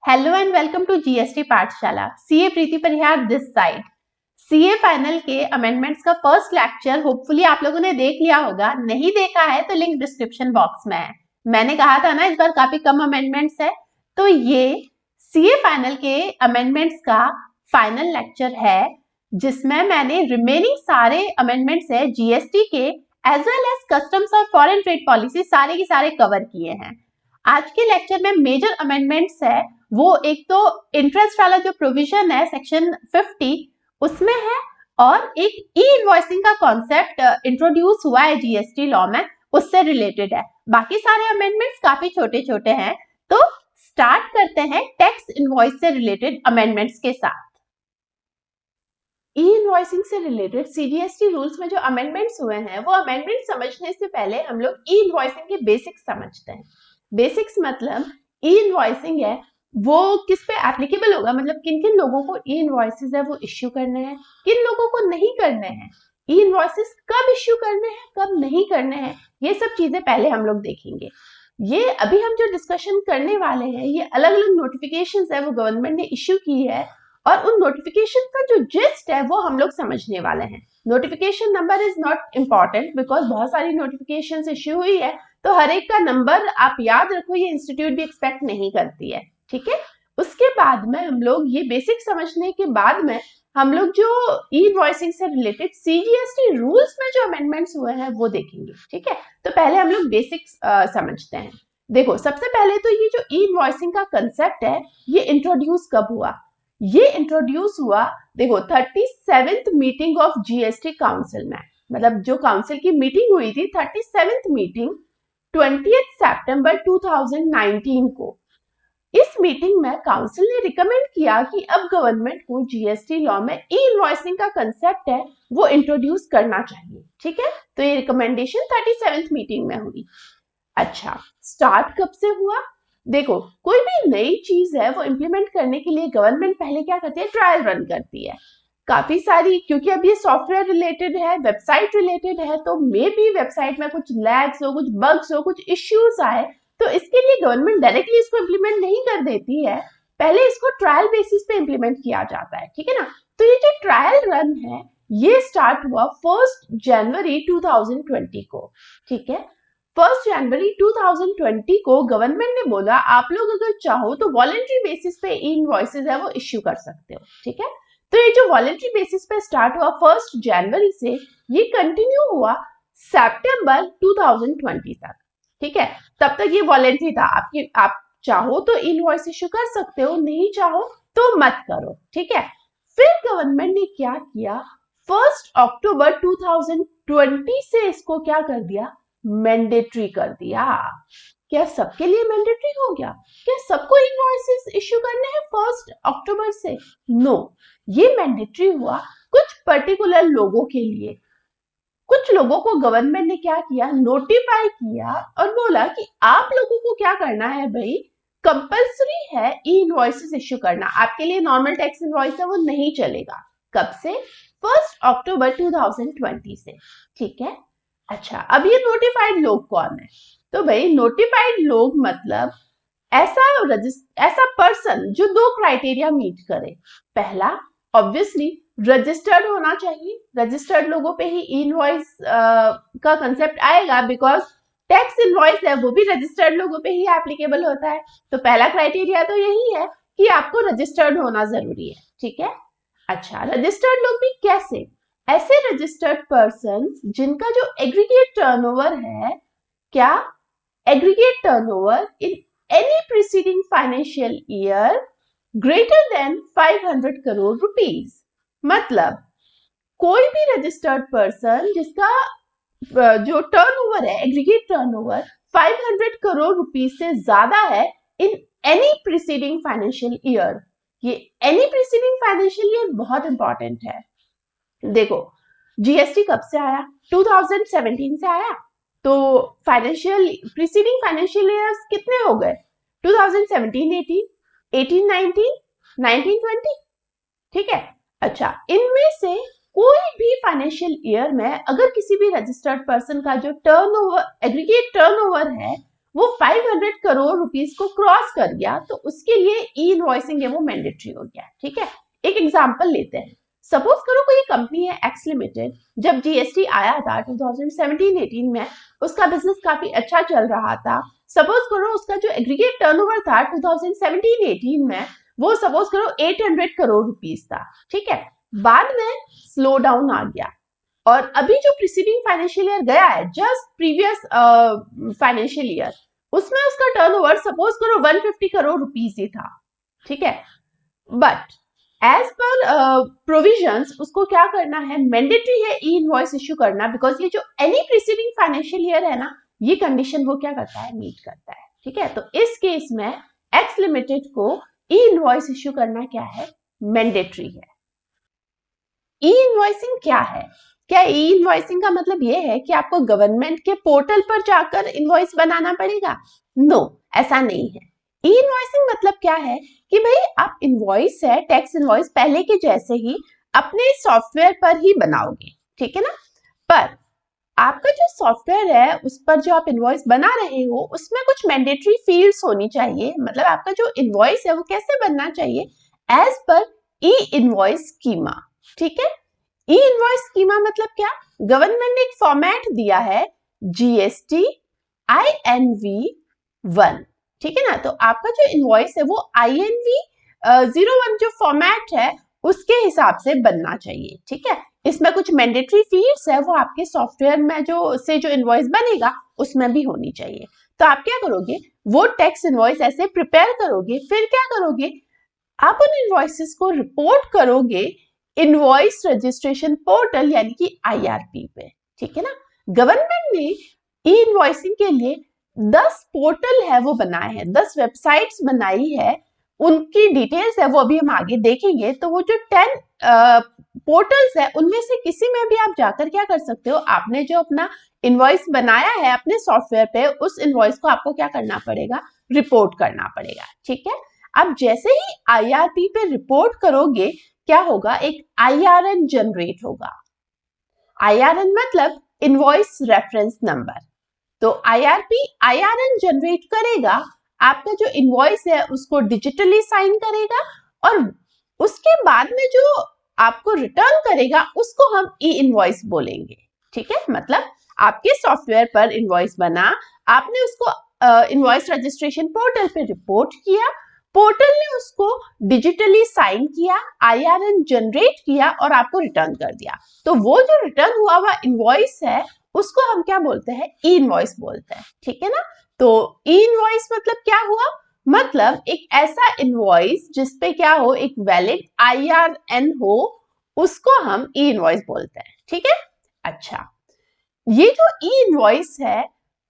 Hello and welcome to GST Pathshala. CA Preeti Parihar this side. CA final के amendments का first lecture hopefully आप लोगों ने देख लिया होगा। नहीं देखा है तो लिंक डिस्क्रिप्शन बॉक्स में है। मैंने कहा था ना इस बार काफी कम अमेंडमेंट्स है, तो ये सीए फाइनल के अमेंडमेंट्स का फाइनल लेक्चर है जिसमें मैंने रिमेनिंग सारे अमेंडमेंट्स है जीएसटी के एज वेल एज कस्टम्स और फॉरेन ट्रेड पॉलिसी सारे के सारे कवर किए हैं। आज के लेक्चर में मेजर अमेंडमेंट्स है वो एक तो इंटरेस्ट वाला जो प्रोविजन है सेक्शन 50 उसमें है, और एक ई इनवॉइसिंग का कॉन्सेप्ट इंट्रोड्यूस हुआ है जीएसटी लॉ में, उससे रिलेटेड है। बाकी सारे अमेंडमेंट्स काफी छोटे छोटे हैं। तो स्टार्ट करते हैं टैक्स इनवॉइस से रिलेटेड अमेंडमेंट्स के साथ। ई इनवॉइसिंग से रिलेटेड सीजीएसटी रूल्स में जो अमेंडमेंट्स हुए हैं वो अमेंडमेंट समझने से पहले हम लोग ई इनवॉइसिंग के बेसिक्स समझते हैं। बेसिक्स मतलब ई इनवॉइसिंग है वो किस पे एप्लीकेबल होगा, मतलब किन किन लोगों को ई इनवॉइसेस है वो इश्यू करने हैं, किन लोगों को नहीं करने हैं, ई इनवॉइसेस कब इश्यू करने हैं कब नहीं करने हैं, ये सब चीजें पहले हम लोग देखेंगे। ये अभी हम जो डिस्कशन करने वाले हैं ये अलग अलग नोटिफिकेशंस है वो गवर्नमेंट ने इश्यू की है, और उन नोटिफिकेशन का जो जिस्ट है वो हम लोग समझने वाले हैं। Notification number is not important because बहुत सारी नोटिफिकेशन इश्यू हुई है, तो हर एक का नंबर आप याद रखो, ये इंस्टीट्यूट भी एक्सपेक्ट नहीं करती है, ठीक है। उसके बाद में हम लोग ये बेसिक समझने के बाद में हम लोग जो ई इनवॉइसिंग से रिलेटेड सीजीएसटी रूल्स में जो अमेंडमेंट्स हुए हैं वो देखेंगे, ठीक है। तो पहले हम लोग बेसिक्स समझते हैं। देखो सबसे पहले तो ये जो ई इनवॉइसिंग का कंसेप्ट है ये इंट्रोड्यूस कब हुआ? ये इंट्रोड्यूस हुआ देखो 37th meeting of GST council में, मतलब जो काउंसिल की मीटिंग हुई थी 37th मीटिंग 20th सितंबर 2019 को। इस मीटिंग में काउंसिल ने रिकमेंड किया कि अब गवर्नमेंट को जीएसटी लॉ में ई इनवॉइसिंग का कंसेप्ट है वो इंट्रोड्यूस करना चाहिए, ठीक है। तो ये रिकमेंडेशन 37th मीटिंग में हुई। अच्छा, स्टार्ट कब से हुआ? देखो कोई भी नई चीज है वो इंप्लीमेंट करने के लिए गवर्नमेंट पहले क्या करती है, ट्रायल रन करती है काफी सारी, क्योंकि अब ये सॉफ्टवेयर रिलेटेड है, वेबसाइट रिलेटेड है, तो मे बी वेबसाइट में कुछ लैग्स हो, कुछ बग्स हो, कुछ इश्यूज आए, तो इसके लिए गवर्नमेंट डायरेक्टली इसको इंप्लीमेंट नहीं कर देती है, पहले इसको ट्रायल बेसिस पे इंप्लीमेंट किया जाता है, ठीक है ना। तो ये जो ट्रायल रन है ये स्टार्ट हुआ 1 जनवरी 2020 को, ठीक है। 1 जनवरी 2020 को गवर्नमेंट ने बोला आप लोग अगर चाहो तो वॉलंटरी बेसिस पे ई इनवॉइसेस है वो इश्यू कर सकते हो, ठीक है। तो ये जो वॉलंटरी बेसिस पे स्टार्ट हुआ 1 जनवरी से, ये कंटिन्यू हुआ सितंबर 2020 तक, ठीक है। तब तक ये वॉलंटरी था, आप चाहो तो इनवॉइस इश्यू कर सकते हो, नहीं चाहो तो मत करो, ठीक है। फिर गवर्नमेंट ने क्या किया, 1 अक्टूबर 2020 से इसको क्या कर दिया, मैंडेटरी कर दिया। क्या सबके लिए मैंडेटरी हो गया? क्या सबको इनवॉइसेस इश्यू करने हैं 1 अक्टूबर से? नो, ये मैंडेटरी हुआ कुछ पर्टिकुलर लोगों के लिए। कुछ लोगों को गवर्नमेंट ने क्या किया, नोटिफाई किया और बोला कि आप लोगों को क्या करना है भाई, कंपल्सरी है ई इनवॉइसेस इश्यू करना, आपके लिए नॉर्मल टैक्स इनवॉइस है वो नहीं चलेगा। कब से? 1 अक्टूबर 2020 से, ठीक है। अच्छा, अब ये नोटिफाइड लोग कौन है? तो भाई नोटिफाइड लोग मतलब ऐसा पर्सन जो 2 क्राइटेरिया मीट करे। पहला, ऑब्वियसली रजिस्टर्ड होना चाहिए, रजिस्टर्ड लोगों पे ही इनवॉइस का कंसेप्ट आएगा, बिकॉज टैक्स इनवॉइस है वो भी रजिस्टर्ड लोगों पे ही एप्लीकेबल होता है। तो पहला क्राइटेरिया तो यही है कि आपको रजिस्टर्ड होना जरूरी है, ठीक है। अच्छा, रजिस्टर्ड लोग भी कैसे? ऐसे रजिस्टर्ड पर्सन जिनका जो एग्रीगेट टर्नओवर है, क्या aggregate turnover in any preceding financial year greater than 500 crore rupees. मतलब कोई भी रजिस्टर्ड पर्सन जिसका जो टर्नओवर है, एग्रीगेट टर्नओवर 500 करोड़ रुपीस से ज्यादा है in any preceding financial year. ये एनी प्रीसीडिंग फाइनेंशियल ईयर बहुत इंपॉर्टेंट है। देखो जीएसटी कब से आया, 2017 से आया, तो फाइनेंशियल प्रीसीडिंग फाइनेंशियल ईयर्स कितने हो गए, 2017 18, 18 19, 19 20, ठीक है। अच्छा, इनमें से कोई भी फाइनेंशियल ईयर में अगर किसी भी रजिस्टर्ड पर्सन का जो टर्नओवर, एग्रीगेट टर्नओवर है वो 500 करोड़ रुपीस को क्रॉस कर गया तो उसके लिए ई इनवॉइसिंग है वो मैंडेटरी हो गया। ठीक है, एक एग्जांपल लेते हैं। सपोज करो कोई कंपनी है एक्स लिमिटेड, जब जीएसटी आया था 2017-18 में उसका बिजनेस काफी अच्छा चल रहा था। सपोज करो उसका जो एग्रीगेट टर्नओवर था 2017-18 में वो सपोज करो 800 करोड़ रुपीस था। ठीक है, बाद में स्लो डाउन आ गया और अभी जो प्रीसीडिंग फाइनेंशियल ईयर गया है, जस्ट प्रीवियस फाइनेंशियल ईयर, उसमें उसका टर्नओवर सपोज करो 150 करोड़ रुपीस ही था। ठीक है, बट एज पर प्रोविजंस उसको क्या करना है, मैंडेटरी है ई इनवॉइस इश्यू करना, बिकॉज ये जो एनी प्रीसीडिंग फाइनेंशियल ईयर है ना, ये कंडीशन वो क्या करता है, मीट करता है। ठीक है, तो इस केस में एक्स लिमिटेड को ई इनवॉइस इश्यू करना क्या है, मैंडेटरी है। ई इनवॉइसिंग क्या है? क्या ई इनवॉइसिंग का मतलब ये है कि आपको गवर्नमेंट के पोर्टल पर जाकर इनवॉइस बनाना पड़ेगा? नो, ऐसा नहीं है। ई इनवॉइसिंग मतलब क्या है कि भाई आप इनवॉइस है, टैक्स इनवॉइस पहले के जैसे ही अपने सॉफ्टवेयर पर ही बनाओगे। ठीक है ना, पर आपका जो सॉफ्टवेयर है उस पर जो आप इनवॉइस बना रहे हो उसमें कुछ मैंडेटरी फील्ड्स होनी चाहिए। मतलब आपका जो इनवॉइस है वो कैसे बनना चाहिए, एज पर ई इनवॉइस स्कीमा। ठीक है, ई इनवॉइस स्कीमा मतलब क्या, गवर्नमेंट ने एक फॉर्मेट दिया है जीएसटी INV1। ठीक है ना, तो आपका जो इनवॉइस है वो INV01 जो फॉर्मेट है उसके हिसाब से बनना चाहिए। ठीक है, इसमें कुछ मैंडेटरी फील्ड्स है वो आपके सॉफ्टवेयर में जो इनवॉइस बनेगा उसमें भी होनी चाहिए। तो आप क्या करोगे, वो टैक्स इनवॉइस ऐसे प्रिपेयर करोगे, फिर क्या करोगे, आप उन इनवॉइसेस को रिपोर्ट करोगे इनवॉइस रजिस्ट्रेशन पोर्टल यानी कि IRP पे। ठीक है ना, गवर्नमेंट ने ई इनवॉइसिंग के लिए 10 पोर्टल है वो बनाए हैं, 10 वेबसाइट्स बनाई है, उनकी डिटेल्स है वो अभी हम आगे देखेंगे। तो वो जो 10 पोर्टल्स है उनमें से किसी में भी आप जाकर क्या कर सकते हो, आपने जो अपना इनवॉइस बनाया है अपने सॉफ्टवेयर पे, उस इनवॉइस को आपको क्या करना पड़ेगा, रिपोर्ट करना पड़ेगा। ठीक है, अब जैसे ही IRP पे रिपोर्ट करोगे क्या होगा, एक IRN जनरेट होगा। IRN मतलब इनवॉइस रेफरेंस नंबर। तो IRN जनरेट करेगा, आपका जो इनवॉइस है उसको डिजिटली साइन करेगा और उसके बाद में जो आपको रिटर्न करेगा उसको हम ई इनवॉइस बोलेंगे। ठीक है, मतलब आपके सॉफ्टवेयर पर इनवॉइस बना, आपने उसको इनवॉइस रजिस्ट्रेशन पोर्टल पे रिपोर्ट किया, पोर्टल ने उसको डिजिटली साइन किया, IRN जनरेट किया और आपको रिटर्न कर दिया। तो वो जो रिटर्न हुआ इनवॉइस है उसको हम क्या बोलते हैं, ई इनवॉइस बोलते हैं। ठीक है ना, तो ई इनवॉइस मतलब क्या हुआ, मतलब एक ऐसा इनवॉइस जिसपे क्या हो, एक वैलिड IRN हो, उसको हम ई इनवॉइस बोलते हैं। ठीक है, अच्छा, ये जो ई इनवॉइस है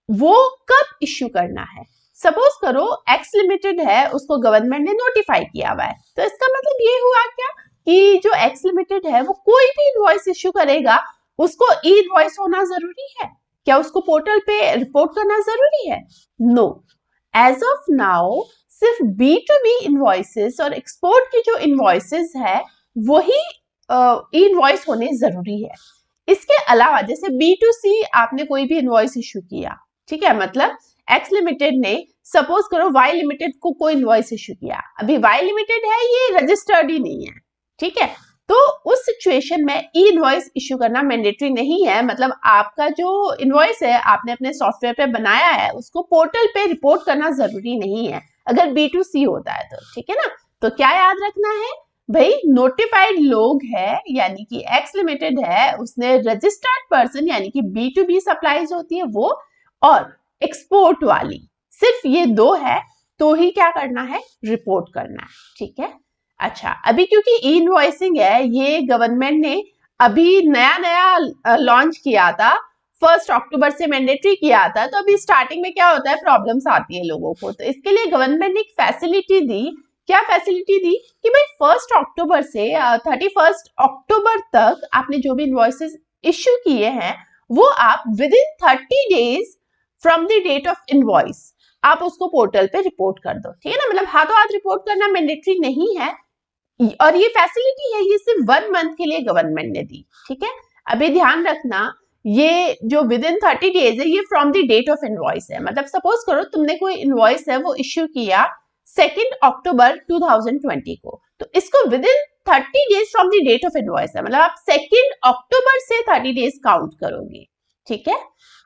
वो कब इश्यू करना है, सपोज करो एक्स लिमिटेड है, उसको गवर्नमेंट ने नोटिफाई किया हुआ है, तो इसका मतलब ये हुआ क्या कि जो एक्स लिमिटेड है वो कोई भी इनवॉइस इश्यू करेगा उसको ई इनवॉइस होना जरूरी है क्या, उसको पोर्टल पे रिपोर्ट करना जरूरी है? नो, एज ऑफ नाउ सिर्फ B2B इनवॉइसेस और एक्सपोर्ट की जो इनवॉइसेस है वही ई इनवॉइस होने जरूरी है। इसके अलावा जैसे B2C आपने कोई भी इनवॉइस इश्यू किया, ठीक है, मतलब एक्स लिमिटेड ने सपोज करो वाई लिमिटेड को कोई इनवॉइस इश्यू किया, अभी वाई लिमिटेड है ये रजिस्टर्ड ही नहीं है। ठीक है, तो उस सिचुएशन में ई इनवॉइस इश्यू करना मैंडेटरी नहीं है। मतलब आपका जो इनवॉइस है आपने अपने सॉफ्टवेयर पे बनाया है उसको पोर्टल पे रिपोर्ट करना जरूरी नहीं है अगर B2C होता है तो। ठीक है ना, तो क्या याद रखना है भाई, नोटिफाइड लोग है यानी कि एक्स लिमिटेड है, उसने रजिस्टर्ड पर्सन यानी कि B2B सप्लाईज होती है वो, और एक्सपोर्ट वाली, सिर्फ ये दो है तो ही क्या करना है, रिपोर्ट करना है। ठीक है, अच्छा, अभी क्योंकि ई इनवॉइसिंग है ये गवर्नमेंट ने अभी नया नया लॉन्च किया था, 1 अक्टूबर से मैंडेटरी किया था, तो अभी स्टार्टिंग में क्या होता है, प्रॉब्लम्स आती है लोगों को, तो इसके लिए गवर्नमेंट ने एक फैसिलिटी दी। क्या फैसिलिटी दी कि भाई 1 अक्टूबर से 31 अक्टूबर तक आपने जो भी इनवॉइसेस इश्यू किए हैं वो आप within 30 days from the date of invoice आप उसको पोर्टल पे रिपोर्ट कर दो। ठीक है ना, मतलब हाथों हाथ रिपोर्ट करना मैंडेटरी नहीं है और ये फैसिलिटी है ये सिर्फ 1 मंथ के लिए गवर्नमेंट ने दी। ठीक है, अभी ध्यान रखना ये जो विद इन 30 डेज है, ये from the date of invoice है। मतलब सपोज करो तुमने कोई इनवॉइस है वो इश्यू किया 2 अक्टूबर 2020 को, तो इसको within 30 days from the date of invoice है, मतलब आप 2 अक्टूबर से 30 डेज काउंट करोगे। ठीक है,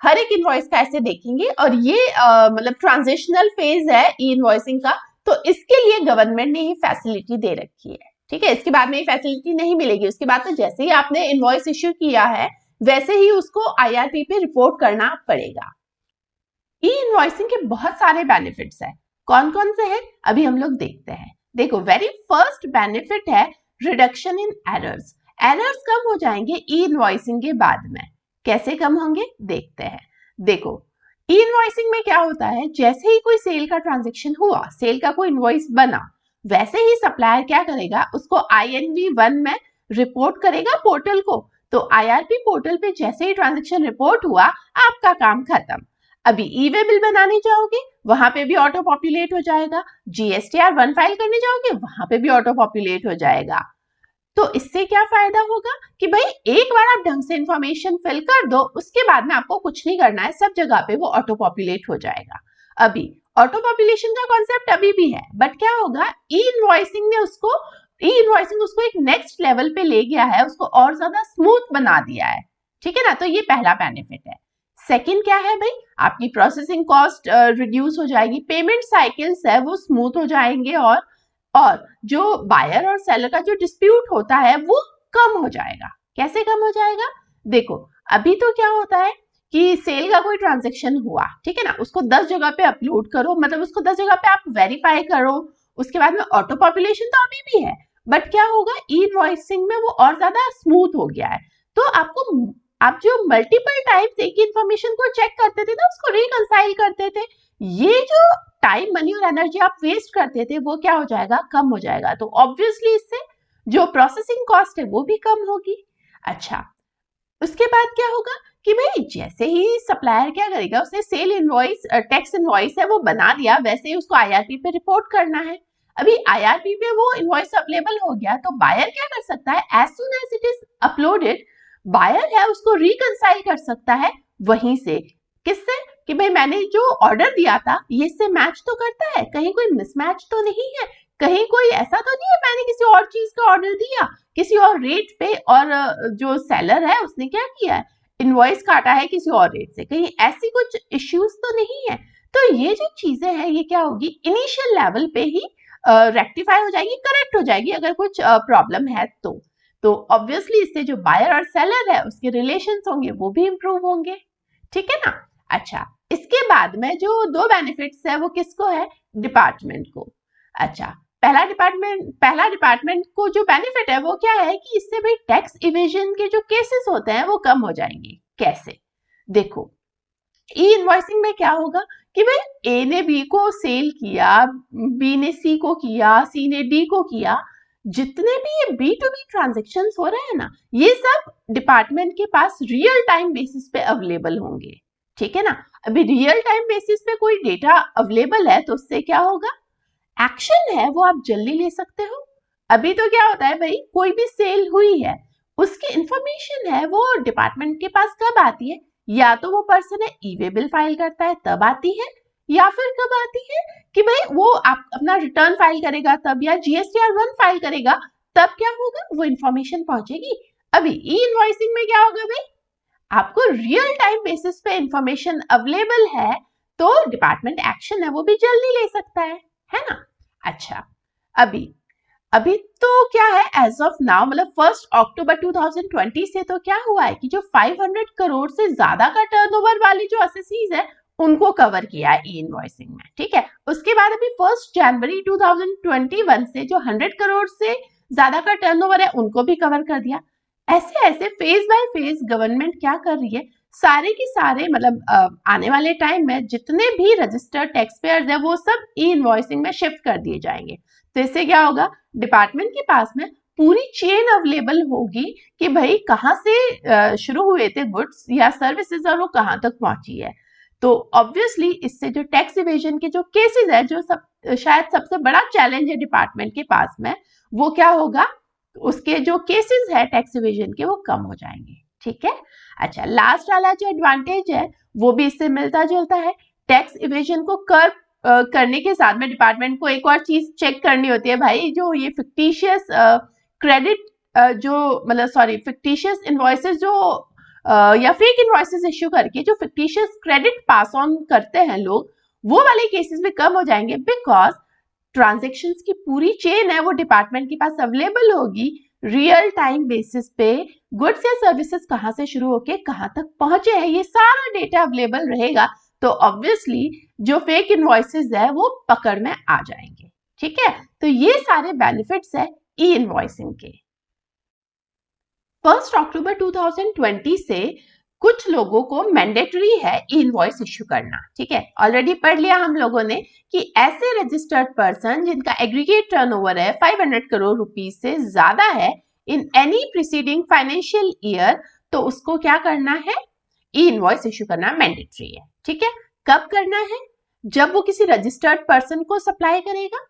हर एक इनवॉइस का ऐसे देखेंगे। और ये मतलब ट्रांजिशनल फेज है ई इनवॉइसिंग का, तो इसके लिए गवर्नमेंट ने ये फैसिलिटी दे रखी है। ठीक है, इसके बाद में ये फैसिलिटी नहीं मिलेगी। उसके बाद तो जैसे ही आपने इनवॉइस इश्यू किया है वैसे ही उसको आईआरपी पे रिपोर्ट करना पड़ेगा। ई इनवॉइसिंग के बहुत सारे बेनिफिट्स है। कौन कौन से हैं अभी हम लोग देखते हैं। देखो, वेरी फर्स्ट बेनिफिट है रिडक्शन इन एरर्स। एरर्स कम हो जाएंगे ई इनवॉइसिंग के बाद में। कैसे कम होंगे देखते हैं। देखो, ई इनवॉइसिंग में क्या होता है, जैसे ही कोई सेल का ट्रांजेक्शन हुआ, सेल का कोई इनवॉइस बना, वैसे ही सप्लायर क्या करेगा, उसको INV1 में रिपोर्ट करेगा पोर्टल को। तो आईआरपी पोर्टल पे जैसे ही ट्रांजैक्शन रिपोर्ट हुआ, आपका काम खत्म। अभी ई वे बिल बनाने जाओगे, वहां पे भी ऑटो पॉपुलेट हो जाएगा। GSTR1 फाइल करने जाओगे, वहां पे भी ऑटो पॉपुलेट हो जाएगा। तो इससे क्या फायदा होगा कि भाई एक बार आप ढंग से इंफॉर्मेशन फिल कर दो, उसके बाद में आपको कुछ नहीं करना है, सब जगह पे वो ऑटो पॉपुलेट हो जाएगा। अभी ऑटो पॉपुलेशन का कॉन्सेप्ट अभी भी है, बट क्या होगा, ई इनवॉइसिंग ने उसको एक नेक्स्ट लेवल पे ले गया है, उसको और ज्यादा स्मूथ बना दिया है। ठीक है ना, तो ये पहला बेनिफिट है। सेकंड क्या है भाई, आपकी प्रोसेसिंग कॉस्ट रिड्यूस हो जाएगी, पेमेंट साइकिल्स है वो स्मूथ हो जाएंगे, और जो बायर और सेलर का जो डिस्प्यूट होता है वो कम हो जाएगा। कैसे कम हो जाएगा, देखो अभी तो क्या होता है कि सेल का कोई ट्रांजेक्शन हुआ, ठीक है ना, उसको 10 जगह पे अपलोड करो, मतलब उसको 10 जगह पे आप वेरीफाई करो, उसके बाद में ऑटो पॉपुलेशन तो अभी भी है, बट क्या होगा, ई इनवॉइसिंग में वो और ज्यादा स्मूथ हो गया है। तो आप जो मल्टीपल टाइम्स एक इंफॉर्मेशन को चेक करते थे ना, उसको रिकंसाइल करते थे, ये जो टाइम, मनी और एनर्जी आप वेस्ट करते थे वो क्या हो जाएगा, कम हो जाएगा। तो ऑब्वियसली इससे जो प्रोसेसिंग कॉस्ट है वो भी कम होगी। अच्छा, उसके बाद क्या होगा कि भाई जैसे ही सप्लायर क्या करेगा, उसने सेल इनवॉइस, टैक्स इनवॉइस है वो बना दिया, वैसे ही उसको आईआरपी पे रिपोर्ट करना है। अभी आईआरपी पे वो इनवॉइस अवेलेबल हो गया, तो बायर क्या कर सकता है, as soon as it is uploaded, buyer है उसको रिकंसाइल कर सकता है वहीं से। किससे, कि भाई मैंने जो ऑर्डर दिया था ये इससे मैच तो करता है, कहीं कोई मिसमैच तो नहीं है, कहीं कोई ऐसा तो नहीं है मैंने किसी और चीज का ऑर्डर दिया किसी और रेट पे, और जो सेलर है उसने क्या किया है, इनवॉइस काटा है किसी और रेट से, कहीं ऐसी कुछ इश्यूज तो नहीं है। तो ये जो चीजें हैं ये क्या होगी, इनिशियल लेवल पे ही रेक्टिफाई हो जाएगी, करेक्ट हो जाएगी अगर कुछ प्रॉब्लम है तो ऑब्वियसली इससे जो बायर और सेलर है उसके रिलेशंस होंगे वो भी इंप्रूव होंगे। ठीक है ना। अच्छा, इसके बाद में जो दो बेनिफिट्स है वो किसको है, डिपार्टमेंट को। अच्छा, पहला डिपार्टमेंट को जो बेनिफिट है वो क्या है कि इससे भाई टैक्स इवेजन के जो केसेस होते हैं वो कम हो जाएंगे। कैसे, देखो ई इनवॉइसिंग में क्या होगा कि भाई ए ने बी को सेल किया, बी ने सी को किया, सी ने डी को किया, जितने भी ये B2B ट्रांजेक्शन्स हो रहे हैं ना, ये सब डिपार्टमेंट के पास रियल टाइम बेसिस पे अवेलेबल होंगे। ठीक है ना। अभी रियल टाइम बेसिस पे कोई डेटा अवेलेबल है तो उससे क्या होगा, एक्शन है वो आप जल्दी ले सकते हो। अभी तो क्या होता है भाई, कोई भी सेल हुई है उसकी इंफॉर्मेशन है वो डिपार्टमेंट के पास कब आती है, या तो वो पर्सन है ई वे बिल फाइल करता है तब आती है, या फिर कब आती है कि भाई वो आप अपना रिटर्न फाइल करेगा तब, या GSTR1 फाइल करेगा तब क्या होगा, वो इंफॉर्मेशन पहुंचेगी। अभी ई इनवॉइसिंग में क्या होगा भाई, आपको रियल टाइम बेसिस पे इंफॉर्मेशन अवेलेबल है तो डिपार्टमेंट एक्शन है वो भी जल्दी ले सकता है ना। अच्छा, अभी तो क्या है, एज ऑफ नाउ मतलब 1 अक्टूबर 2020 से तो क्या हुआ है कि जो 500 करोड़ से ज्यादा का टर्नओवर वाली जो एसएससीज है उनको कवर किया है ई इनवॉइसिंग में। ठीक है, उसके बाद अभी 1 जनवरी 2021 से जो 100 करोड़ से ज्यादा का टर्नओवर है उनको भी कवर कर दिया। ऐसे ऐसे फेज बाय फेज गवर्नमेंट क्या कर रही है, सारे के सारे मतलब आने वाले टाइम में जितने भी रजिस्टर्ड टैक्स पेयर्स है वो सब ई इनवॉइसिंग में शिफ्ट कर दिए जाएंगे। तो इससे क्या होगा, डिपार्टमेंट के पास में पूरी चेन अवेलेबल होगी कि भाई कहाँ से शुरू हुए थे गुड्स या सर्विसेज और वो कहाँ तक पहुंची है। तो ऑब्वियसली इससे जो टैक्स इवेजन के जो केसेस है, जो शायद सबसे बड़ा चैलेंज है डिपार्टमेंट के पास में, वो क्या होगा, उसके जो केसेस है टैक्स इवेजन के वो कम हो जाएंगे। ठीक है। अच्छा, लास्ट वाला जो एडवांटेज है वो भी इससे मिलता जुलता है। टैक्स इवेजन को कर्व करने के साथ में डिपार्टमेंट को एक और चीज चेक करनी होती है भाई, जो ये फिक्टिशियस क्रेडिट जो मतलब सॉरी फिक्टिशियस इनवॉइसेस जो या फेक इनवॉइसेस इश्यू करके जो फिक्टिशियस क्रेडिट पास ऑन करते हैं लोग, वो वाले केसेस भी कम हो जाएंगे, बिकॉज ट्रांजेक्शन्स की पूरी चेन है वो डिपार्टमेंट के पास अवेलेबल होगी रियल टाइम बेसिस पे। गुड्स या सर्विसेज कहाँ से शुरू होके कहाँ तक पहुंचे हैं ये सारा डेटा अवेलेबल रहेगा, तो ऑब्वियसली जो फेक इनवॉइसेस है वो पकड़ में आ जाएंगे। ठीक है, तो ये सारे बेनिफिट्स है ई इनवॉइसिंग के। 1 अक्टूबर 2020 से कुछ लोगों को मैंडेटरी है ई इनवॉइस इश्यू करना। ठीक है, ऑलरेडी पढ़ लिया हम लोगों ने कि ऐसे रजिस्टर्ड पर्सन जिनका एग्रीगेट टर्नओवर है 500 करोड़ रुपीस से ज्यादा है in any preceding financial year, तो उसको क्या करना है, ई इनवॉइस इश्यू करना मैंडेटरी है। ठीक है, कब करना है, जब वो किसी रजिस्टर्ड पर्सन को सप्लाई करेगा,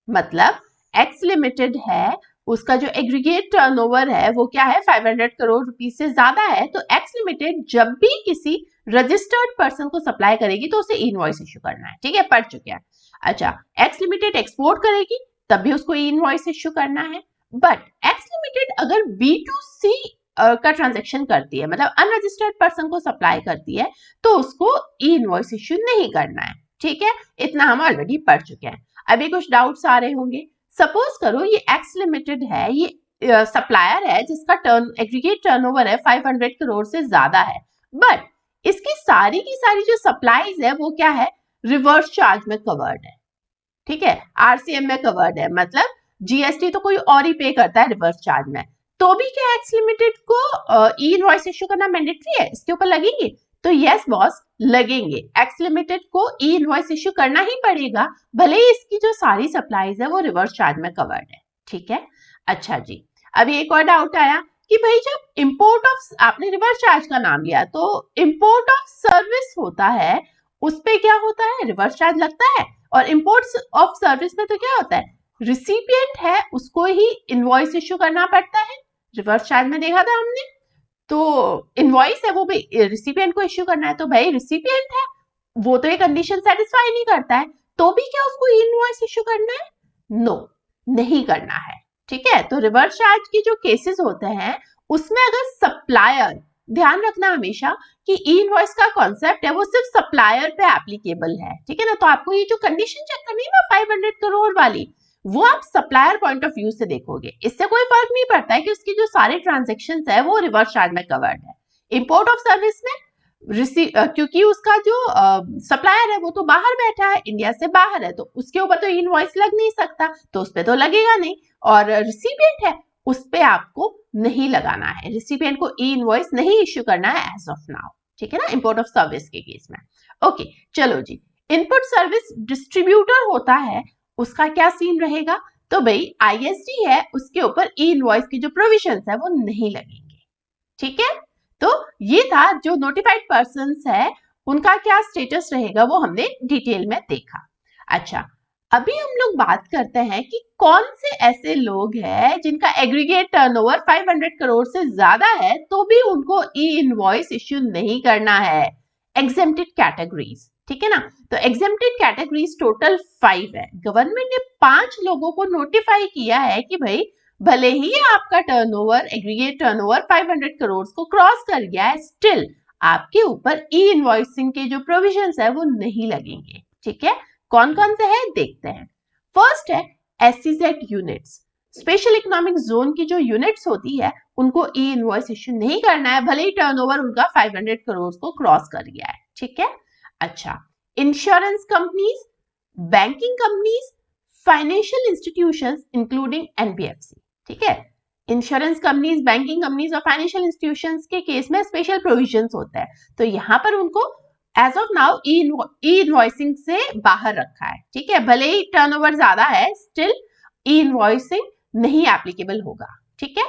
मतलब एक्स लिमिटेड है, उसका जो एग्रीगेट टर्नओवर है वो क्या है 500 करोड़ रुपीस से ज्यादा है, तो एक्स लिमिटेड जब भी किसी रजिस्टर्ड पर्सन को सप्लाई करेगी तो उसे इनवॉइस इश्यू करना है। ठीक है, पढ़ चुके हैं। अच्छा, एक्स लिमिटेड एक्सपोर्ट करेगी तब भी उसको इनवॉइस इश्यू करना है, बट एक्स लिमिटेड अगर B2C का ट्रांजेक्शन करती है, मतलब अनरजिस्टर्ड पर्सन को सप्लाई करती है, तो उसको ई इनवॉइस इश्यू नहीं करना है। ठीक है, इतना हम ऑलरेडी पढ़ चुके हैं। अभी कुछ डाउट्स आ रहे होंगे। सपोज करो ये एक्स लिमिटेड है, ये सप्लायर है जिसका एग्रीगेट टर्नओवर है 500 करोड़ से ज्यादा है, बट इसकी सारी की सारी जो सप्लाईज है वो क्या है, रिवर्स चार्ज में कवर्ड है। ठीक है, RCM में कवर्ड है, मतलब GST तो कोई और ही पे करता है रिवर्स चार्ज में, तो भी क्या एक्स लिमिटेड को ई इनवॉइस इश्यू करना मैंडेटरी है, इसके ऊपर लगेंगे? तो यस बॉस, लगेंगे। एक्स लिमिटेड को ई इनवॉइस इश्यू करना ही पड़ेगा, भले ही इसकी जो सारी सप्लाईज है वो रिवर्स चार्ज में कवर्ड है। ठीक है। अच्छा जी, अभी एक और डाउट आया कि भाई जब इंपोर्ट ऑफ, आपने रिवर्स चार्ज का नाम लिया, तो इंपोर्ट ऑफ सर्विस होता है उस पे क्या होता है, रिवर्स चार्ज लगता है, और इंपोर्ट ऑफ सर्विस में तो क्या होता है, रिसिपिएंट है उसको ही इनवॉइस इश्यू करना पड़ता है। रिवर्स चार्ज में देखा था हमने, तो इनवॉइस है वो भी रिसिपिएंट को इश्यू करना है, तो भाई रिसिपिएंट है वो तो ये कंडीशन सेटिस्फाई नहीं करता है, तो भी क्या उसको इनवॉइस इश्यू करना है? नो, नहीं करना है। ठीक है, तो रिवर्स चार्ज के जो केसेस होते हैं उसमें अगर सप्लायर, ध्यान रखना हमेशा कि ई इनवॉइस का कॉन्सेप्ट है वो सिर्फ सप्लायर पे एप्लीकेबल है। ठीक है ना, तो आपको ये जो कंडीशन चेक करनी है ना 500 करोड़ वाली, वो आप सप्लायर पॉइंट ऑफ व्यू से देखोगे, इससे कोई फर्क नहीं पड़ता है कि उसकी जो सारे ट्रांजेक्शन्स है वो रिवर्स चार्ज में कवर्ड है। इंपोर्ट ऑफ सर्विस में क्योंकि उसका जो सप्लायर है वो तो बाहर बैठा है, इंडिया से बाहर है, तो उसके ऊपर तो इनवॉइस लग नहीं सकता, तो उस पर तो लगेगा नहीं, और रिसिपिएंट है उस पे आपको नहीं लगाना है, रिसिपिएंट को ई इनवॉइस नहीं इश्यू करना है एज ऑफ नाउ। ठीक है ना, इंपोर्ट ऑफ सर्विस के केस में। ओके, चलो जी, इनपुट सर्विस डिस्ट्रीब्यूटर होता है, उसका क्या सीन रहेगा, तो भाई ISD है उसके ऊपर ई इनवॉइस की जो प्रोविजंस है वो नहीं लगेंगे। ठीक है, तो ये था जो नोटिफाइड पर्सन्स है उनका क्या स्टेटस रहेगा वो हमने डिटेल में देखा। अच्छा, अभी हम लोग बात करते हैं कि कौन से ऐसे लोग हैं जिनका एग्रीगेट टर्नओवर 500 करोड़ से ज्यादा है तो भी उनको ई इनवॉइस इश्यू नहीं करना है, एग्जेम्प्टेड कैटेगरीज। ठीक है ना, तो एग्जेम्प्टेड कैटेगरीज टोटल 5 है। गवर्नमेंट ने 5 लोगों को नोटिफाई किया है कि भाई भले ही आपका टर्नओवर, एग्रीगेट टर्नओवर 500 करोड़ को क्रॉस कर गया है, स्टिल आपके ऊपर ई इनवॉइसिंग के जो प्रोविजंस है वो नहीं लगेंगे। ठीक है, कौन कौन से है देखते हैं। फर्स्ट है SEZ units, special economic zone की जो यूनिट्स होती है उनको ई इनवॉइस इश्यू नहीं करना है, भले ही टर्नओवर उनका 500 करोड़ को क्रॉस कर गया है। ठीक है। अच्छा, insurance companies, banking companies, financial institutions including NBFC। ठीक है, इंश्योरेंस कंपनीज, बैंकिंग कंपनीज और फाइनेंशियल इंस्टीट्यूशंस के केस में स्पेशल प्रोविजंस होता है, तो यहाँ पर उनको as of now e invoicing से बाहर रखा है। ठीक है, भले ही टर्नओवर ज्यादा है, स्टिल ई इनवॉइसिंग नहीं एप्लीकेबल होगा। ठीक है,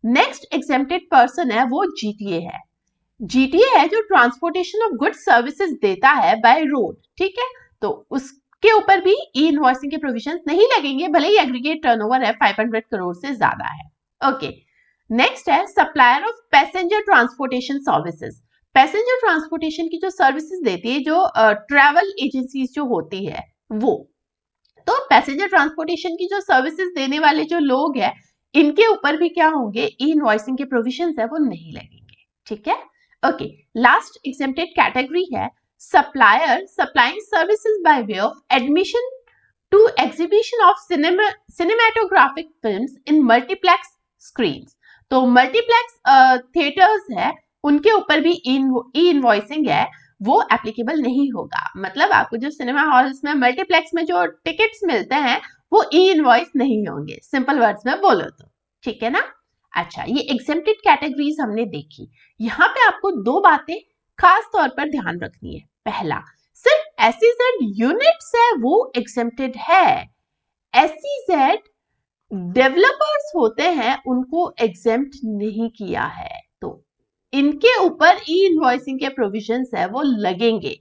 नेक्स्ट एग्जेम्प्टेड पर्सन है वो GTA है। GTA है जो ट्रांसपोर्टेशन ऑफ गुड्स सर्विसेज देता है बाय रोड। ठीक है, तो उसके ऊपर भी ई इनवॉइसिंग के प्रोविजंस नहीं लगेंगे, भले ही एग्रीगेट टर्नओवर है 500 करोड़ से ज्यादा है। ओके, नेक्स्ट है supplier of passenger transportation services. Passenger transportation की जो सर्विसेज देती है, जो ट्रैवल एजेंसीज जो होती है वो, तो पैसेंजर ट्रांसपोर्टेशन की जो सर्विसेज देने वाले जो लोग हैं, इनके ऊपर भी क्या होंगे, ई इनवॉइसिंग के प्रोविजंस है वो नहीं लगेंगे। ठीक है, ओके। लास्ट एग्जेम्प्टेड कैटेगरी है supplier supplying services by way of admission to exhibition of cinematographic films in multiplex screens. तो मल्टीप्लेक्स थिएटर्स है, उनके ऊपर भी ई इनवॉइसिंग है वो एप्लीकेबल नहीं होगा। मतलब आपको जो सिनेमा हॉल्स में मल्टीप्लेक्स में जो टिकट्स मिलते हैं वो ई इनवॉइस नहीं होंगे, सिंपल वर्ड्स में बोलो तो। ठीक है ना। अच्छा, ये एग्जेम्प्टेड कैटेगरीज हमने देखी। यहाँ पे आपको दो बातें खास तौर पर ध्यान रखनी है। पहला, सिर्फ एसईजेड यूनिट्स है वो एग्जेम्प्टेड है। एसईजेड डेवलपर्स होते हैं उनको एग्जेम्प्ट नहीं किया है, तो इनके ऊपर ई इनवॉइसिंग के प्रोविजंस है वो लगेंगे।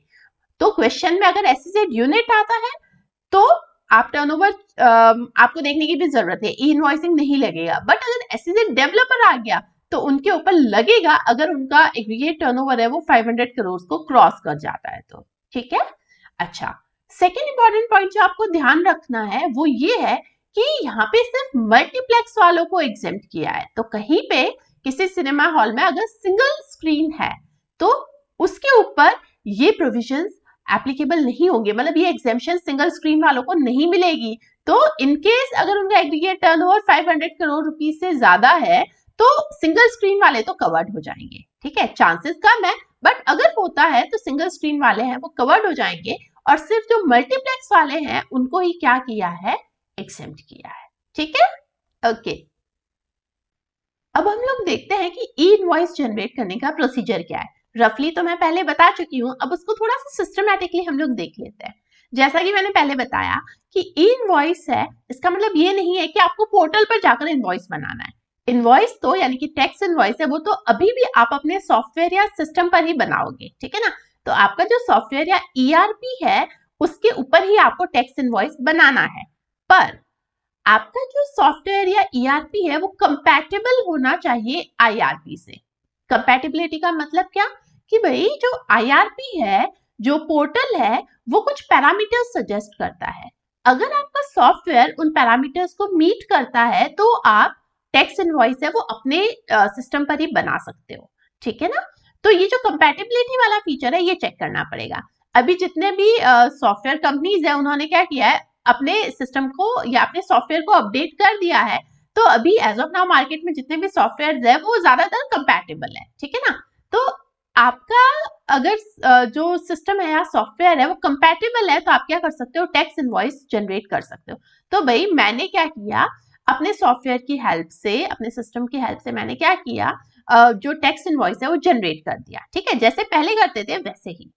तो क्वेश्चन में अगर एसईजेड यूनिट आता है तो आप टर्नओवर आपको देखने की भी जरूरत है, ई इनवॉइसिंग नहीं लगेगा। बट अगर एसईजेड डेवलपर आ गया तो उनके ऊपर लगेगा अगर उनका एग्रीगेट टर्नओवर है वो 500 करोड़ को क्रॉस कर जाता है तो। ठीक है। अच्छा, सेकेंड इंपॉर्टेंट पॉइंट जो आपको ध्यान रखना है वो ये है कि यहाँ पे सिर्फ मल्टीप्लेक्स वालों को एग्जेम्प्ट किया है। तो कहीं पे किसी सिनेमा हॉल में अगर सिंगल स्क्रीन है तो उसके ऊपर ये प्रोविजंस एप्लीकेबल नहीं होंगे, मतलब ये एग्जेम्पशन सिंगल स्क्रीन वालों को नहीं मिलेगी। तो इनकेस अगर उनका एग्रीगेट टर्नओवर 500 करोड़ रुपीस से ज्यादा है तो सिंगल स्क्रीन वाले तो कवर्ड हो जाएंगे। ठीक है, चांसेस कम है बट अगर होता है तो सिंगल स्क्रीन वाले हैं वो कवर्ड हो जाएंगे, और सिर्फ जो मल्टीप्लेक्स वाले हैं उनको ही क्या किया है, एग्जेम्प्ट किया है। ठीक है, ओके। अब हम लोग देखते हैं कि ई इनवॉइस जनरेट करने का प्रोसीजर क्या है। रफली तो मैं पहले बता चुकी हूँ, अब उसको थोड़ा सा सिस्टमैटिकली हम लोग देख लेते हैं। जैसा कि मैंने पहले बताया कि ई इनवॉइस है, इसका मतलब ये नहीं है कि आपको पोर्टल पर जाकर इनवॉइस बनाना है। इनवॉइस तो यानी कि टैक्स इनवॉइस है वो तो अभी भी आप अपने सॉफ्टवेयर या सिस्टम पर ही बनाओगे। ठीक है ना। तो आपका जो सॉफ्टवेयर या ईआरपी है उसके ऊपर ही आपको टैक्स इनवॉइस बनाना है। पर आपका जो सॉफ्टवेयर या ईआरपी है वो कंपैटिबल होना चाहिए आईआरपी से। कंपैटिबिलिटी का मतलब क्या, कि भाई जो आईआरपी है, जो पोर्टल है, वो कुछ पैरामीटर्स सजेस्ट करता है। अगर आपका सॉफ्टवेयर उन पैरामीटर्स को मीट करता है तो आप टैक्स इनवॉइस है वो अपने सिस्टम पर ही बना सकते हो। ठीक है ना। तो ये जो कंपैटिबिलिटी वाला फीचर है ये चेक करना पड़ेगा। अभी जितने भी सॉफ्टवेयर कंपनीज है उन्होंने क्या किया है, अपने सिस्टम को या अपने सॉफ्टवेयर को अपडेट कर दिया है। तो अभी एज ऑफ नाउ मार्केट में जितने भी सॉफ्टवेयर है वो ज्यादातर कंपैटिबल है। ठीक है ना। तो आपका अगर जो सिस्टम है या सॉफ्टवेयर है वो कंपैटिबल है तो आप क्या कर सकते हो, टैक्स इनवॉइस जनरेट कर सकते हो। तो भाई मैंने क्या किया, अपने सॉफ्टवेयर की हेल्प से, अपने सिस्टम की हेल्प से मैंने क्या किया, जो टैक्स इनवॉइस है वो जनरेट कर दिया। ठीक है, जैसे पहले करते थे वैसे ही।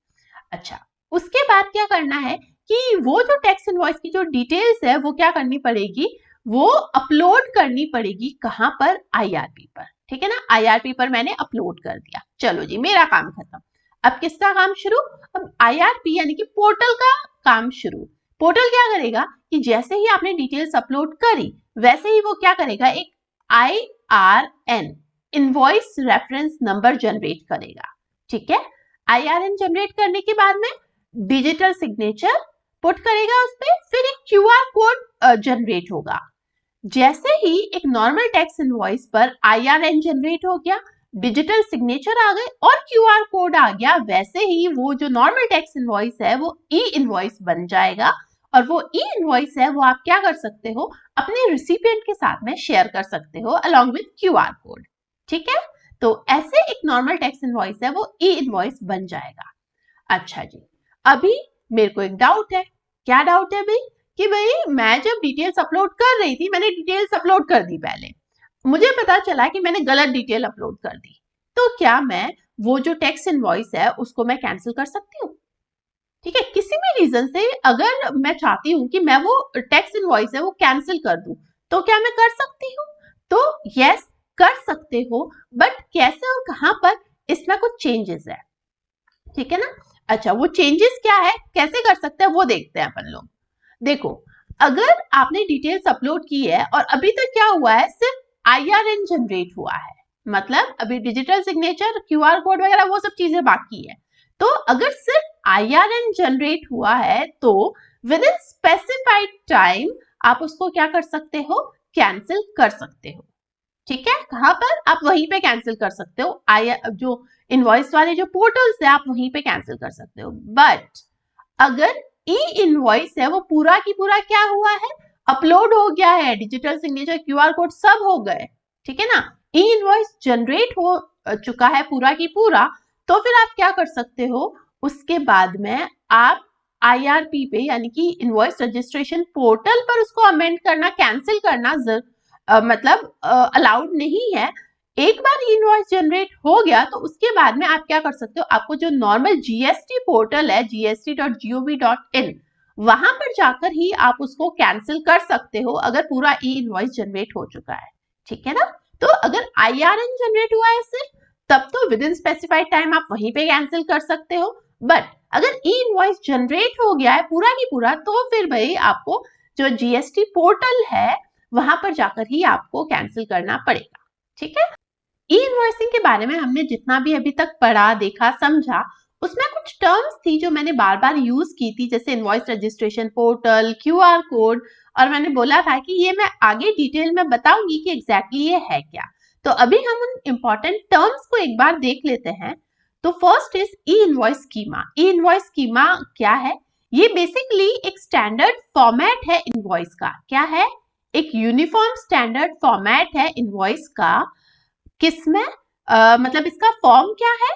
अच्छा, उसके बाद क्या करना है कि वो जो टैक्स इनवॉइस की जो डिटेल्स है वो क्या करनी पड़ेगी, वो अपलोड करनी पड़ेगी। कहां पर, आईआरपी पर। ठीक है ना, आईआरपी पर मैंने अपलोड कर दिया। चलो जी, मेरा काम खत्म। अब किसका काम शुरू, अब आईआरपी यानी कि पोर्टल का काम शुरू। पोर्टल क्या करेगा कि जैसे ही आपने डिटेल्स अपलोड करी वैसे ही वो क्या करेगा, एक IRN invoice reference number generate करेगा। ठीक है, IRN जनरेट करने के बाद में डिजिटल सिग्नेचर पुट करेगा उस पे, फिर एक क्यूआर कोड जनरेट होगा। जैसे ही एक नॉर्मल टैक्स इनवॉइस पर IRN जनरेट हो गया, डिजिटल सिग्नेचर आ गए और क्यूआर कोड आ गया, वैसे ही वो जो नॉर्मल टैक्स इनवॉइस है वो ई इनवॉइस बन जाएगा। और वो ई इनवॉइस है वो आप क्या कर सकते हो, अपने रिसिपिएंट के साथ में शेयर कर सकते हो अलॉन्ग विद क्यूआर कोड। ठीक है, तो ऐसे एक नॉर्मल टैक्स इनवॉइस है वो ई इनवॉइस बन जाएगा। अच्छा जी, अभी मेरे को एक डाउट है। क्या डाउट है भाई, कि भाई मैं जब डिटेल्स अपलोड कर रही थी, मैंने डिटेल्स अपलोड कर दी, पहले मुझे पता चला कि मैंने गलत डिटेल अपलोड कर दी, तो क्या मैं वो जो टैक्स इनवॉइस है उसको मैं कैंसिल कर सकती हूँ? ठीक है, किसी भी रीजन से अगर मैं चाहती हूँ कि मैं वो टैक्स इनवॉइस है वो कैंसिल कर दूं, तो क्या मैं कर सकती हूँ? तो यस, कर सकते हो, बट कैसे और कहां पर, इसमें कुछ चेंजेस है। ठीक है ना। अच्छा, वो चेंजेस क्या है, कैसे कर सकते हैं वो देखते हैं अपन लोग। देखो, अगर आपने डिटेल्स अपलोड की है और अभी तक क्या हुआ है, सिर्फ IRN जनरेट हुआ है, मतलब अभी डिजिटल सिग्नेचर, QR कोड वगैरह वो सब चीजें बाकी है। तो अगर सिर्फ IRN जनरेट हुआ है तो विद इन स्पेसिफाइड टाइम आप उसको क्या कर सकते हो, कैंसिल कर सकते हो। ठीक है, कहां पर, आप वहीं पे कैंसिल कर सकते हो, जो इनवॉइस वाले जो पोर्टल्स है आप वहीं पे कैंसिल कर सकते हो। बट अगर ई इनवॉइस है वो पूरा की पूरा क्या हुआ है, अपलोड हो गया है, डिजिटल सिग्नेचर, QR कोड सब हो गए, ठीक है ना, ई इनवॉइस जनरेट हो चुका है पूरा की पूरा, तो फिर आप क्या कर सकते हो, उसके बाद में आप IRP पे यानी कि इनवॉइस रजिस्ट्रेशन पोर्टल पर उसको अमेंड करना, कैंसिल करना मतलब अलाउड नहीं है। एक बार इनवॉइस जनरेट हो गया तो उसके बाद में आप क्या कर सकते हो, आपको जो नॉर्मल GST पोर्टल है gst.gov.in, वहां पर जाकर ही आप उसको कैंसिल कर सकते हो अगर पूरा ई इनवॉइस जनरेट हो चुका है। ठीक है ना, तो अगर IRN जनरेट हुआ है सिर्फ, तब तो विद इन स्पेसिफाइड टाइम आप वहीं पे कैंसिल कर सकते हो। बट अगर ई इनवॉइस जनरेट हो गया है पूरा की पूरा, तो फिर भाई आपको जो GST पोर्टल है वहां पर जाकर ही आपको कैंसिल करना पड़ेगा। ठीक है, ई इनवॉइसिंग के बारे में हमने जितना भी अभी तक पढ़ा, देखा, समझा, उसमें कुछ टर्म्स थी जो मैंने बार बार यूज की थी, जैसे invoice registration portal, QR code, और मैंने बोला था कि ये मैं आगे डिटेल में बताऊंगी कि एग्जैक्टली ये है क्या। तो अभी हम उन इंपॉर्टेंट टर्म्स को एक बार देख लेते हैं। तो first is E invoice schema. E invoice schema क्या है, ये बेसिकली एक स्टैंडर्ड फॉर्मेट है इनवॉइस का। क्या है, एक यूनिफॉर्म स्टैंडर्ड फॉर्मेट है इनवॉइस का। किसमें मतलब इसका फॉर्म क्या है,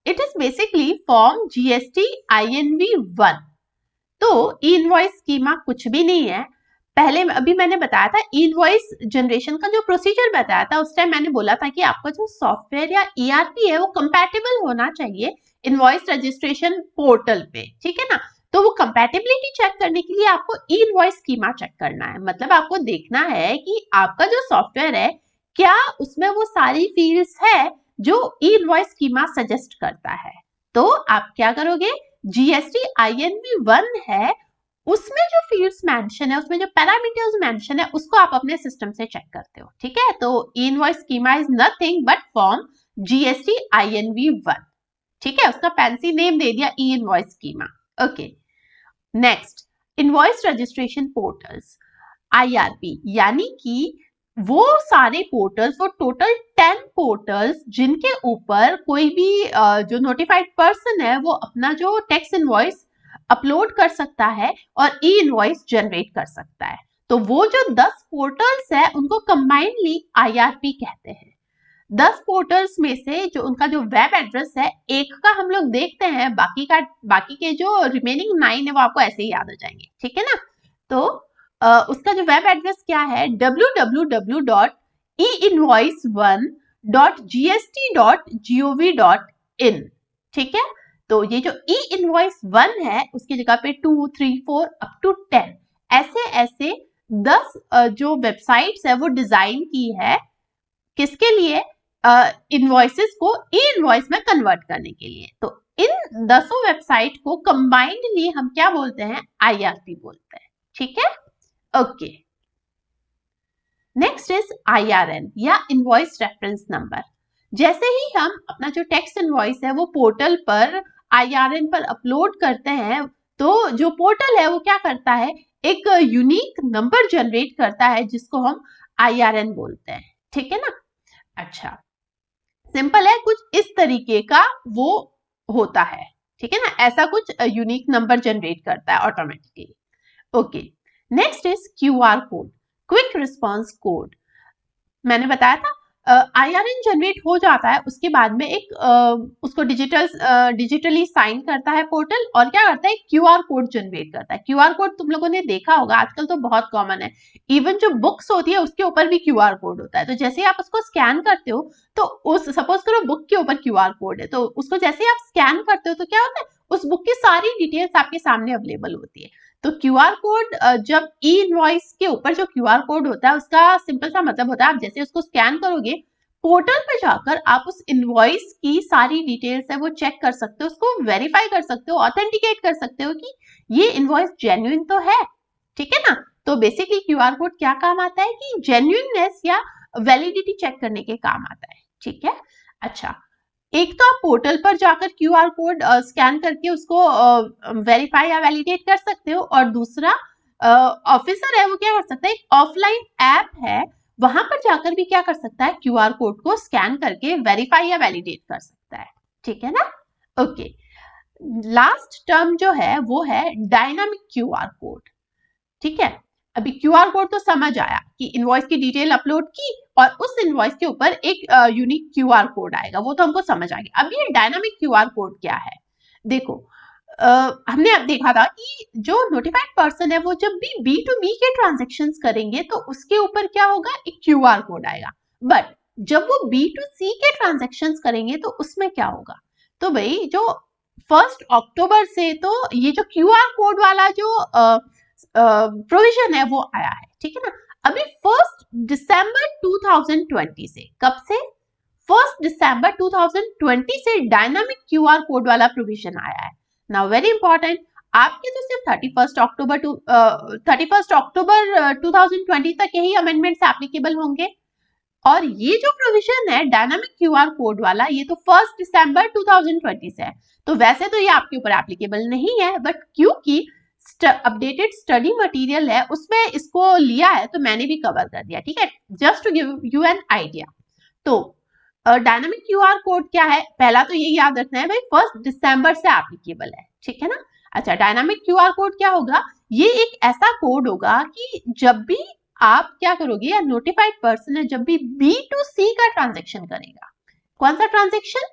it is basically form GST INV1। तो इनवॉइस स्कीमा कुछ भी नहीं है। पहले अभी मैंने बताया था इनवॉइस जनरेशन का जो प्रोसीजर बताया था, उस टाइम मैंने बोला था कि आपका जो सॉफ्टवेयर या ERP है वो कंपैटिबल होना चाहिए इनवॉइस रजिस्ट्रेशन पोर्टल पे। ठीक है ना, तो वो कंपैटिबिलिटी चेक करने के लिए आपको इनवॉइस स्कीमा चेक करना है। मतलब आपको देखना है कि आपका जो सॉफ्टवेयर है क्या उसमें वो सारी फील्ड्स है जो इनवॉइस स्कीमा सजेस्ट करता है। तो आप क्या करोगे, GST INV1 है, उसमें जो फील्ड्स मेंशन है, उसमें जो पैरामीटर्स मेंशन है, उसको आप अपने सिस्टम से चेक करते हो। ठीक है, तो invoice schema is nothing but form GST INV1। ठीक है, उसका फैंसी नेम दे दिया ई invoice schema. Okay, next, invoice registration portals, IRP, यानी कि वो सारे पोर्टल्स, वो टोटल 10 पोर्टल्स जिनके ऊपर कोई भी जो नोटिफाइड पर्सन है वो अपना जो टैक्स इनवॉइस अपलोड कर सकता है और ई इनवॉइस जनरेट कर सकता है। तो वो जो 10 पोर्टल्स है उनको कंबाइनली IRP कहते हैं। 10 पोर्टल्स में से जो उनका जो वेब एड्रेस है, एक का हम लोग देखते हैं, बाकी के जो रिमेनिंग 9 है वो आपको ऐसे ही याद हो जाएंगे। ठीक है ना, तो उसका जो वेब एड्रेस क्या है, www.einvoice1.gst.gov.in। ठीक है, तो ये जो ई इनवॉइस 1 है उसकी जगह पे 2, 3, 4 अप टू 10 ऐसे ऐसे 10 जो वेबसाइट्स है वो डिजाइन की है, किसके लिए, इनवॉइसेस को ई इनवॉइस में कन्वर्ट करने के लिए। तो इन 10 वेबसाइट को कंबाइंडली हम क्या बोलते हैं, IRP बोलते हैं। ठीक है, ओके, नेक्स्ट इज IRN या इनवॉइस रेफरेंस नंबर। जैसे ही हम अपना जो टैक्स इनवॉइस है वो पोर्टल पर IRN पर अपलोड करते हैं, तो जो पोर्टल है वो क्या करता है, एक यूनिक नंबर जनरेट करता है जिसको हम IRN बोलते हैं। ठीक है ना, अच्छा, सिंपल है, कुछ इस तरीके का वो होता है। ठीक है ना, ऐसा कुछ यूनिक नंबर जनरेट करता है automatically. Okay, next is QR code, quick response code. मैंने बताया था IRN जनरेट हो जाता है, उसके बाद में एक उसको डिजिटली साइन करता है पोर्टल, और क्या करता है, QR कोड जनरेट करता है। QR कोड तुम लोगों ने देखा होगा, आजकल तो बहुत कॉमन है, इवन जो बुक्स होती है उसके ऊपर भी QR कोड होता है। तो जैसे ही आप उसको स्कैन करते हो, तो उस सपोज करो बुक के ऊपर QR कोड है, तो उसको जैसे ही आप स्कैन करते हो तो क्या होता है, उस बुक की सारी डिटेल्स आपके सामने अवेलेबल होती है। तो QR कोड, जब ई इनवॉइस के ऊपर जो QR कोड होता है उसका सिंपल सा मतलब होता है, आप जैसे उसको स्कैन करोगे पोर्टल पर जाकर आप उस इनवॉइस की सारी डिटेल्स है वो चेक कर सकते हो, उसको वेरीफाई कर सकते हो, ऑथेंटिकेट कर सकते हो कि ये इनवॉइस जेन्युइन तो है। ठीक है ना, तो बेसिकली QR कोड क्या काम आता है कि जेन्युइननेस या वैलिडिटी चेक करने के काम आता है, ठीक है। अच्छा, एक तो आप पोर्टल पर जाकर क्यूआर कोड स्कैन करके उसको वेरीफाई या वैलिडेट कर सकते हो, और दूसरा ऑफिसर है वो क्या कर सकता है, एक ऑफलाइन ऐप है वहां पर जाकर भी क्या कर सकता है, क्यूआर कोड को स्कैन करके वेरीफाई या वैलिडेट कर सकता है, ठीक है ना। ओके, लास्ट टर्म जो है वो है डायनामिक क्यूआर कोड, ठीक है। अभी क्यूआर कोड तो समझ आया कि इनवॉइस की डिटेल अपलोड की और उस इनवॉइस के ऊपर एक यूनिक क्यूआर कोड आएगा, वो तो हमको समझ आ गया। अब ये डायनामिक क्यूआर कोड क्या है, देखो हमने अब देखा था कि जो नोटिफाइड पर्सन है वो जब भी B2B के ट्रांजेक्शन्स करेंगे तो उसके ऊपर क्या होगा, एक क्यूआर कोड आएगा। बट जब वो B2C के ट्रांजेक्शन्स करेंगे तो उसमें क्या होगा, तो भाई जो 1 अक्टूबर से तो ये जो क्यूआर कोड वाला जो प्रोविजन है वो आया है, ठीक है ना। अभी 1 दिसंबर 2020 से, कब से, 1 दिसंबर 2020 से डायनामिक क्यूआर कोड वाला प्रोविजन आया है। नाउ वेरी इंपॉर्टेंट, आपके तो सिर्फ 31 अक्टूबर 2020 तक यही अमेंडमेंट्स एप्लीकेबल होंगे, और ये जो प्रोविजन है डायनामिक क्यूआर कोड वाला ये तो 1 दिसंबर 2020 से है, तो वैसे तो ये आपके ऊपर एप्लीकेबल नहीं है, बट क्योंकि अपडेटेड स्टडी मटेरियल है उसमें इसको लिया है तो मैंने भी कवर कर दिया, ठीक है, just to give you an idea. तो डायनामिक क्यूआर कोड क्या है, पहला तो ये याद रखना है भाई 1 दिसंबर से एप्लीकेबल है, ठीक है ना। अच्छा, डायनामिक क्यूआर कोड क्या होगा, ये एक ऐसा कोड होगा कि जब भी आप क्या करोगे, या नोटिफाइड पर्सन है जब भी B2C का ट्रांजेक्शन करेगा, कौन सा ट्रांजेक्शन,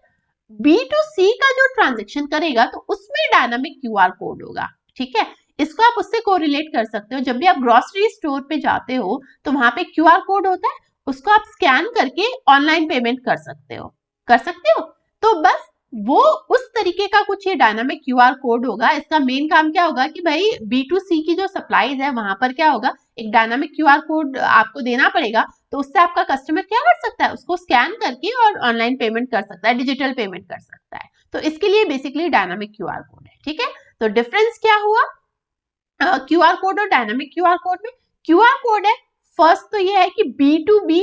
B2C का जो ट्रांजेक्शन करेगा तो उसमें डायनामिक क्यूआर कोड होगा, ठीक है। इसको आप उससे कोरिलेट कर सकते हो, जब भी आप ग्रोसरी स्टोर पे जाते हो तो वहां पे क्यूआर कोड होता है, उसको आप स्कैन करके ऑनलाइन पेमेंट कर सकते हो, तो बस वो उस तरीके का कुछ ये डायनामिक क्यूआर कोड होगा। इसका मेन काम क्या होगा कि भाई B2C की जो सप्लाईज है वहां पर क्या होगा, एक डायनामिक क्यूआर कोड आपको देना पड़ेगा, तो उससे आपका कस्टमर क्या कर सकता है, उसको स्कैन करके और ऑनलाइन पेमेंट कर सकता है, डिजिटल पेमेंट कर सकता है। तो इसके लिए बेसिकली डायनामिक क्यूआर कोड है, ठीक है। तो डिफरेंस क्या हुआ क्यूआर कोड और डायनामिक क्यूआर कोड में, क्यूआर कोड है फर्स्ट तो ये है कि B2B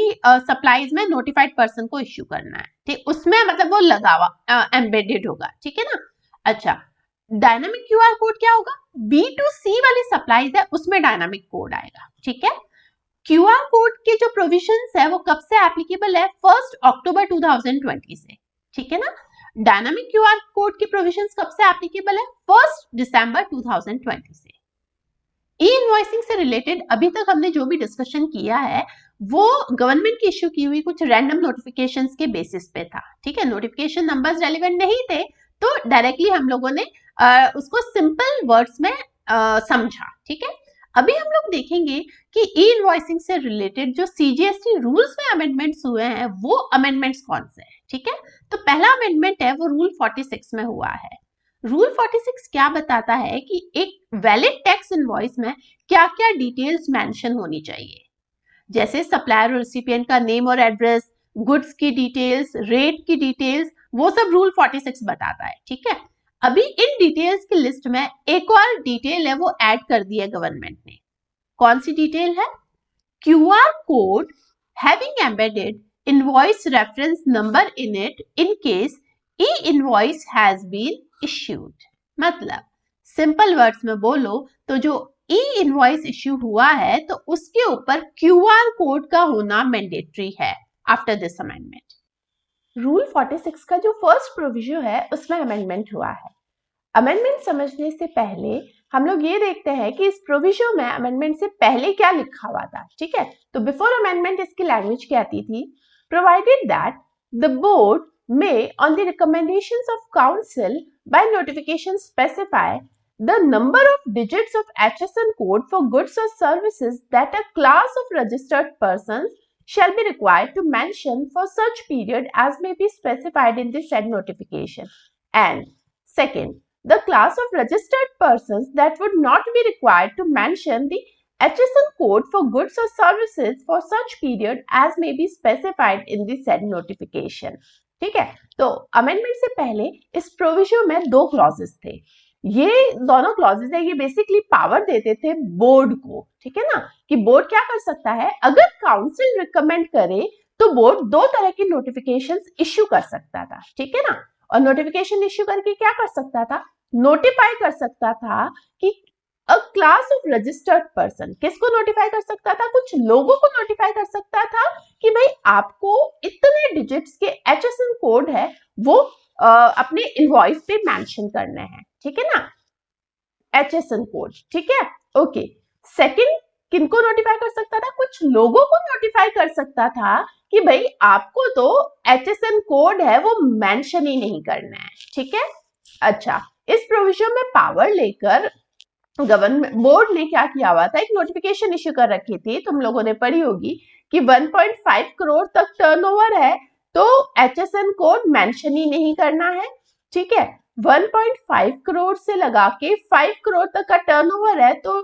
सप्लाईज में नोटिफाइड पर्सन को इश्यू करना है, ठीक, उसमें मतलब वो लगा हुआ एम्बेडेड होगा, ठीक है ना। अच्छा, डायनामिक क्यूआर कोड क्या होगा, B2C वाली सप्लाईज है उसमें डायनामिक कोड आएगा, ठीक है। क्यूआर कोड के जो प्रोविजंस है वो कब से एप्लीकेबल है, 1 अक्टूबर 2020 से, ठीक है ना। डायनामिक क्यूआर कोड के प्रोविजंस कब से एप्लीकेबल है, 1 दिसंबर 2020 से। ई इनवॉइसिंग से रिलेटेड अभी तक हमने जो भी डिस्कशन किया है वो गवर्नमेंट की इश्यू की हुई कुछ रैंडम नोटिफिकेशंस के बेसिस पे था, ठीक है। नोटिफिकेशन नंबर्स रेलिवेंट नहीं थे तो डायरेक्टली हम लोगों ने उसको सिंपल वर्ड्स में समझा, ठीक है। अभी हम लोग देखेंगे कि ई इनवॉइसिंग से रिलेटेड जो CGST रूल्स में अमेंडमेंट्स हुए हैं वो अमेंडमेंट्स कौन से हैं, ठीक है। तो पहला अमेंडमेंट है वो रूल 46 में हुआ है। रूल 46 क्या बताता है कि एक वैलिड टैक्स इनवॉइस में क्या क्या डिटेल्स मेंशन होनी चाहिए, जैसे सप्लायर और रेसिपिएंट का नेम और एड्रेस, गुड्स की डिटेल्स, रेट की डिटेल्स, वो सब रूल 46 बताता है, ठीक है। अभी इन डिटेल्स की लिस्ट में एक और डिटेल है वो ऐड कर दी है गवर्नमेंट ने, कौन सी डिटेल है, QR code having embedded invoice reference number in it in case e invoice has been issued. मतलब सिंपल वर्ड्स में बोलो तो जो ई इनवॉइस इश्यू हुआ है तो उसके ऊपर क्यूआर कोड का होना मैंडेटरी है आफ्टर दिस अमेंडमेंट। रूल 46 का जो फर्स्ट प्रोविजन है उसमें अमेंडमेंट हुआ है। अमेंडमेंट समझने से पहले हम लोग ये देखते हैं कि इस प्रोविजन में अमेंडमेंट से पहले क्या लिखा हुआ था, ठीक है। तो बिफोर अमेंडमेंट इसकी लैंग्वेज क्या थी, provided that the board may, on the recommendations of council, by notification specify the number of digits of HSN code for goods or services that a class of registered persons shall be required to mention for such period as may be specified in the said notification. And second, the class of registered persons that would not be required to mention the HSN code for goods or services for such period as may be specified in the said notification. ठीक है। तो amendment से पहले इस provision में 2 clauses थे, ये दोनों क्लॉजेज है, ये बेसिकली पावर देते थे बोर्ड को, ठीक है ना, कि बोर्ड क्या कर सकता है, अगर काउंसिल रिकमेंड करे तो बोर्ड दो तरह की नोटिफिकेशंस इश्यू कर सकता था, ठीक है ना। और नोटिफिकेशन इश्यू करके क्या कर सकता था, नोटिफाई कर सकता था कि अ क्लास ऑफ रजिस्टर्ड पर्सन, किसको नोटिफाई कर सकता था, कुछ लोगों को नोटिफाई कर सकता था कि भाई आपको इतने डिजिट्स के HSN कोड है वो अपने इनवॉइस पे मेंशन करने हैं, ठीक है ना, HSN कोड, ठीक है, ओके। सेकंड किनको नोटिफाई कर सकता था, कुछ लोगों को नोटिफाई कर सकता था कि भाई आपको तो HSN कोड है वो मेंशन ही नहीं करना है, ठीक है। अच्छा, इस प्रोविजन में पावर लेकर गवर्नमेंट बोर्ड ने क्या किया हुआ था, एक नोटिफिकेशन इश्यू कर रखी थी, तुम लोगों ने पढ़ी होगी कि 1.5 करोड़ तक टर्नओवर है तो HSN कोड मेंशन ही नहीं करना है, ठीक है। 1.5 करोड़ से लगा के 5 करोड़ तक का टर्नओवर है तो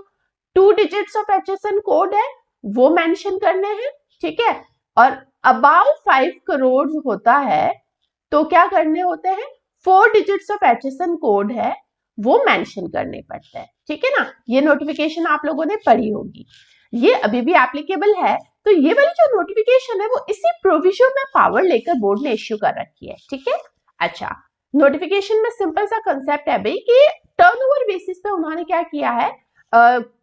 2 डिजिट्स ऑफ HSN कोड है वो मेंशन करने हैं, ठीक है। और अबाउ 5 करोड़ होता है तो क्या करने होते हैं, 4 डिजिट्स ऑफ HSN कोड है वो मेंशन करने पड़ते हैं, ठीक है ना। ये नोटिफिकेशन आप लोगों ने पढ़ी होगी, ये अभी भी एप्लीकेबल है। तो ये वाली जो नोटिफिकेशन है वो इसी प्रोविजन में पावर लेकर बोर्ड ने इश्यू कर रखी है, ठीक है। अच्छा, नोटिफिकेशन में सिंपल सा कंसेप्ट है भाई कि टर्नओवर बेसिस पे उन्होंने क्या किया है,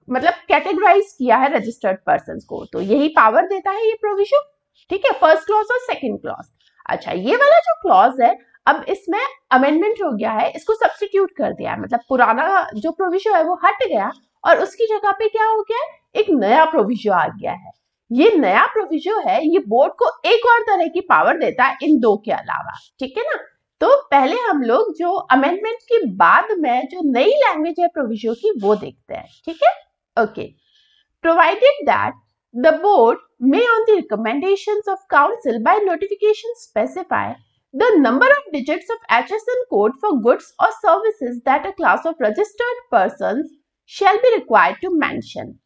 मतलब कैटेगराइज किया है रजिस्टर्ड पर्सन को, तो यही पावर देता है ये प्रोविजन, ठीक है, फर्स्ट क्लॉज और सेकंड क्लॉज। अच्छा, ये वाला जो क्लॉज है अब इसमें अमेंडमेंट हो गया है, इसको सब्स्टिट्यूट कर दिया है, मतलब पुराना जो प्रोविजन है वो हट गया और उसकी जगह पे क्या हो गया है, एक नया प्रोविजन आ गया है। ये नया प्रोविजन है, ये बोर्ड को एक और तरह की पावर देता है इन दो के अलावा, ठीक है ना। तो पहले हम लोग जो अमेंडमेंट के बाद में जो नई लैंग्वेज है प्रोविजन की वो देखते हैं, ठीक है, okay. Provided that the board may on the recommendations of council by notification specify the number of digits of HSN code for goods or services that a class of registered persons shall be required to mention.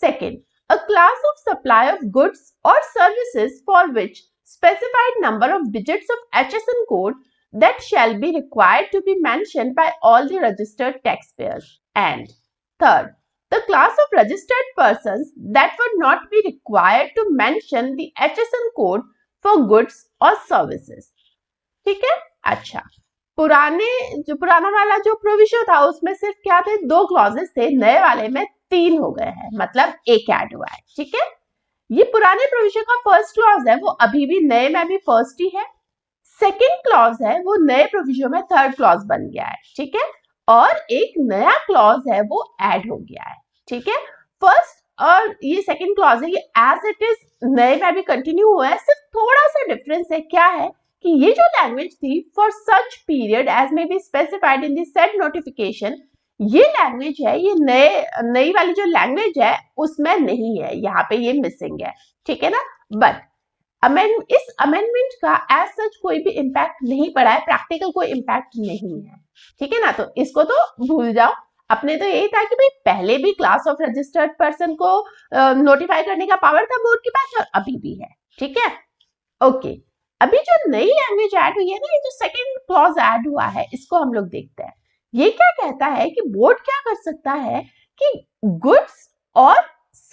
Second, a class of supply of goods or services for which specified number of digits of HSN code that shall be required to be mentioned by all the registered taxpayers. And third, the class of registered persons that would not be required to mention the HSN code for goods or services. ठीक है। अच्छा, पुराना वाला जो provision था उसमें सिर्फ क्या थे, दो क्लॉजेस थे, नए वाले में 3 हो गए हैं, मतलब एक ऐड हुआ है, ठीक है। ये पुराने प्रोविजन का फर्स्ट क्लॉज है वो अभी भी नए में भी फर्स्ट ही है, सेकेंड क्लॉज है वो नए प्रोविजन में थर्ड क्लॉज बन गया है, ठीक है, और एक नया क्लॉज है वो ऐड हो गया है, ठीक है। फर्स्ट और ये सेकंड क्लॉज है ये एज इट इज नए में भी कंटिन्यू हुआ है, सिर्फ थोड़ा सा डिफरेंस है, क्या है कि ये जो लैंग्वेज थी for such period as may be specified in the said notification, ये लैंग्वेज है, ये नई वाली जो लैंग्वेज है उसमें नहीं है, यहाँ पे ये मिसिंग है, ठीक है ना। बट इस अमेंडमेंट का एज सच कोई भी इम्पैक्ट नहीं पड़ा है, प्रैक्टिकल कोई इम्पैक्ट नहीं है, ठीक है ना, तो इसको तो भूल जाओ। अपने तो यही था कि भाई पहले भी क्लास ऑफ रजिस्टर्ड पर्सन को नोटिफाई करने का पावर था बोर्ड के पास और अभी भी है, ठीक है, ओके। अभी जो नई लैंग्वेज ऐड हुई है ना, ये जो सेकंड क्लॉज ऐड हुआ है इसको हम लोग देखते हैं। ये क्या कहता है कि बोर्ड क्या कर सकता है कि गुड्स और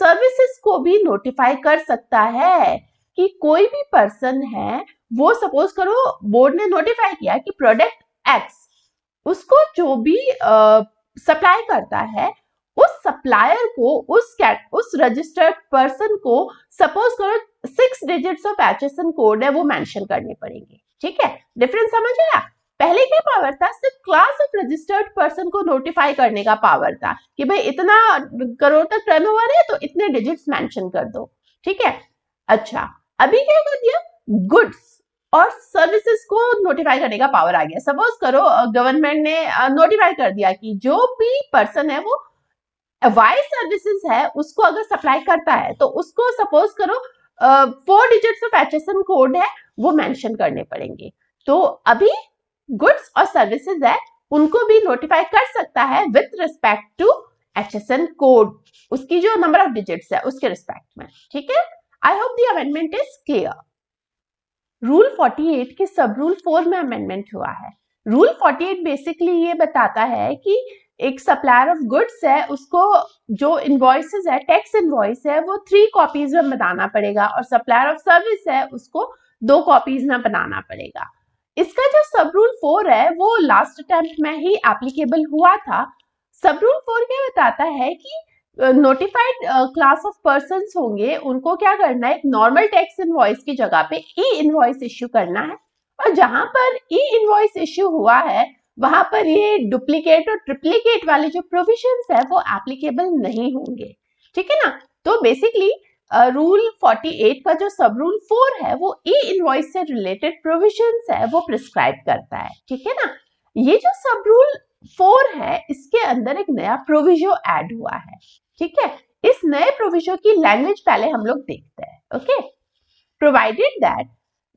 सर्विसेज को भी नोटिफाई कर सकता है कि कोई भी पर्सन है, वो सपोज करो बोर्ड ने नोटिफाई किया कि प्रोडक्ट एक्स उसको जो भी सप्लाई करता है उस सप्लायर को उस रजिस्टर्ड पर्सन को सपोज करो 6 डिजिट्स ऑफ HSN कोड है वो मेंशन करने पड़ेंगे, ठीक है। डिफरेंस समझ आया, पहले क्या पावर था, सिर्फ क्लास ऑफ रजिस्टर्ड पर्सन को नोटिफाई करने का पावर था कि भाई इतना करोड़ तक टर्नओवर है तो इतने डिजिट्स मेंशन कर दो, ठीक है। अच्छा, अभी क्या कर दिया, गुड्स और सर्विसेज को नोटिफाई करने का पावर आ गया। सपोज करो गवर्नमेंट ने नोटिफाई कर दिया कि जो भी पर्सन है वो वाई सर्विसेज है उसको अगर सप्लाई करता है तो उसको सपोज करो 4 डिजिट्स ऑफ HSN कोड है वो मेंशन करने पड़ेंगे। तो अभी गुड्स और सर्विसेज है उनको भी नोटिफाई कर सकता है with respect to HSN code, उसकी जो नंबर ऑफ डिजिट्स है उसके रिस्पेक्ट में, ठीक है। I hope the amendment is clear. Rule 48 के सब रूल 4 में अमेंडमेंट हुआ है। रूल 48 बेसिकली ये बताता है कि एक सप्लायर ऑफ गुड्स है उसको जो इनवॉइसेस है, टैक्स इनवॉइस है, वो 3 कॉपीज में बनाना पड़ेगा और सप्लायर ऑफ सर्विस है उसको 2 कॉपीज में बनाना पड़ेगा। इसका जो सब रूल 4 है वो लास्ट अटेम्प्ट में ही एप्लीकेबल हुआ था। सब रूल 4 क्या बताता है कि नोटिफाइड क्लास ऑफ पर्संस होंगे, उनको क्या करना है, एक नॉर्मल टैक्स इनवॉइस की जगह पे ई इनवॉइस इश्यू करना है, और जहां पर ई इनवॉइस इश्यू हुआ है वहां पर ये डुप्लीकेट और ट्रिप्लीकेट वाले जो प्रोविजंस है वो एप्लीकेबल नहीं होंगे। ठीक है ना। तो बेसिकली रूल 48 का जो सब रूल 4 है वो ई इनवॉइस से रिलेटेड प्रोविजंस है वो प्रिस्क्राइब करता है। ठीक है ना। ये जो सब रूल 4 है इसके अंदर एक नया प्रोविजो ऐड हुआ है। ठीक है। इस नए प्रोविजो की लैंग्वेज पहले हम लोग देखते हैं। Okay. Provided that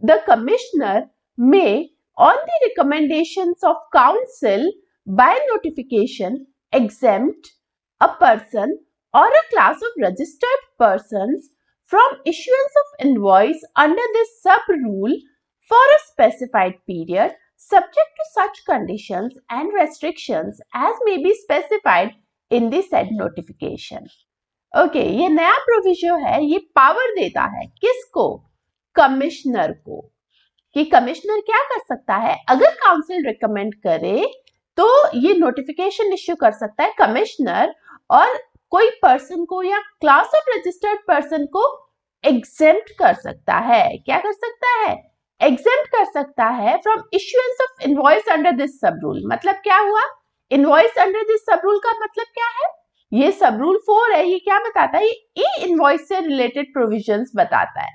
the commissioner may, on the recommendations of council by notification, exempt a person or a class of registered persons from issuance of invoice under this sub-rule for a specified period, subject to such conditions and restrictions as may be specified in the said notification. Okay, ये नया provision है, ये power देता है किसको? Commissioner को, कि commissioner क्या कर सकता है, अगर काउंसिल रिकमेंड करे तो ये नोटिफिकेशन इश्यू कर सकता है कमिश्नर, और कोई पर्सन को या क्लास ऑफ रजिस्टर्ड पर्सन को एग्जेम्प्ट कर सकता है। क्या कर सकता है? एग्जेम्प्ट कर सकता है from issuance of invoice under this सब रूल। मतलब क्या हुआ? इनवॉइस अंडर दिस सब रूल का मतलब क्या है? ये सब रूल 4 है, ये क्या बताता है? ये ई इनवॉइस से रिलेटेड प्रोविजंस बताता है।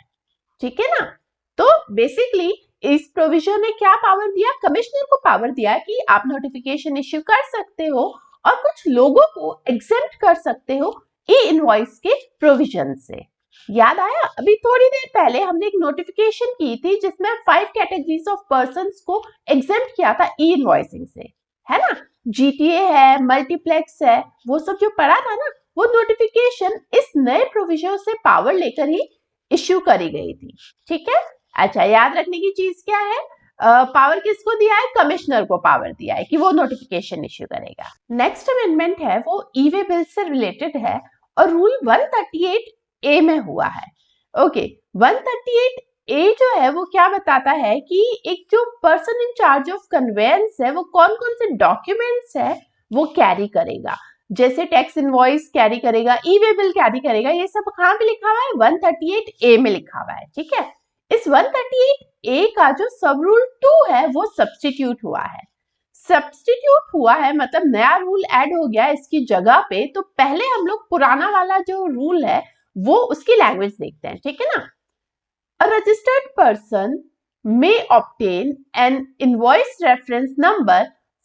ठीक है ना। तो बेसिकली इस प्रोविजन ने क्या पावर दिया? कमिश्नर को पावर दिया कि आप नोटिफिकेशन इश्यू कर सकते हो और कुछ लोगों को एग्जेम्प्ट कर सकते हो ई इनवॉइस के प्रोविजन से। याद आया? अभी थोड़ी देर पहले हमने एक नोटिफिकेशन की थी जिसमें 5 कैटेगरीज ऑफ पर्संस को एग्जेम्प्ट किया था ई इनवॉइसिंग से, है ना। जीटीए है, मल्टीप्लेक्स है, वो सब जो पढ़ा था ना, वो नोटिफिकेशन इस नए प्रोविजन से पावर लेकर ही इश्यू करी गई थी। ठीक है। अच्छा, याद रखने की चीज क्या है? पावर किसको दिया है? कमिश्नर को पावर दिया है कि वो नोटिफिकेशन इश्यू करेगा। नेक्स्ट अमेंडमेंट है वो ई-वे बिल से रिलेटेड है और रूल 138A में हुआ है। ओके, 138A जो है वो क्या बताता है कि एक जो person in charge of conveyance है वो कौन कौन से डॉक्यूमेंट्स है वो कैरी करेगा। जैसे टैक्स इनवॉइस कैरी करेगा, ई-वे बिल कैरी करेगा, ये सब कहाँ पे लिखा हुआ है? 138A में लिखा हुआ है। ठीक है। इस 138A का जो सब रूल 2 है वो सब्स्टिट्यूट हुआ है। सब्स्टिट्यूट हुआ है मतलब नया रूल ऐड हो गया इसकी जगह पे। तो पहले हम लोग पुराना वाला जो रूल है वो उसकी लैंग्वेज देखते हैं। ठीक है ना। A registered person may obtain an invoice reference number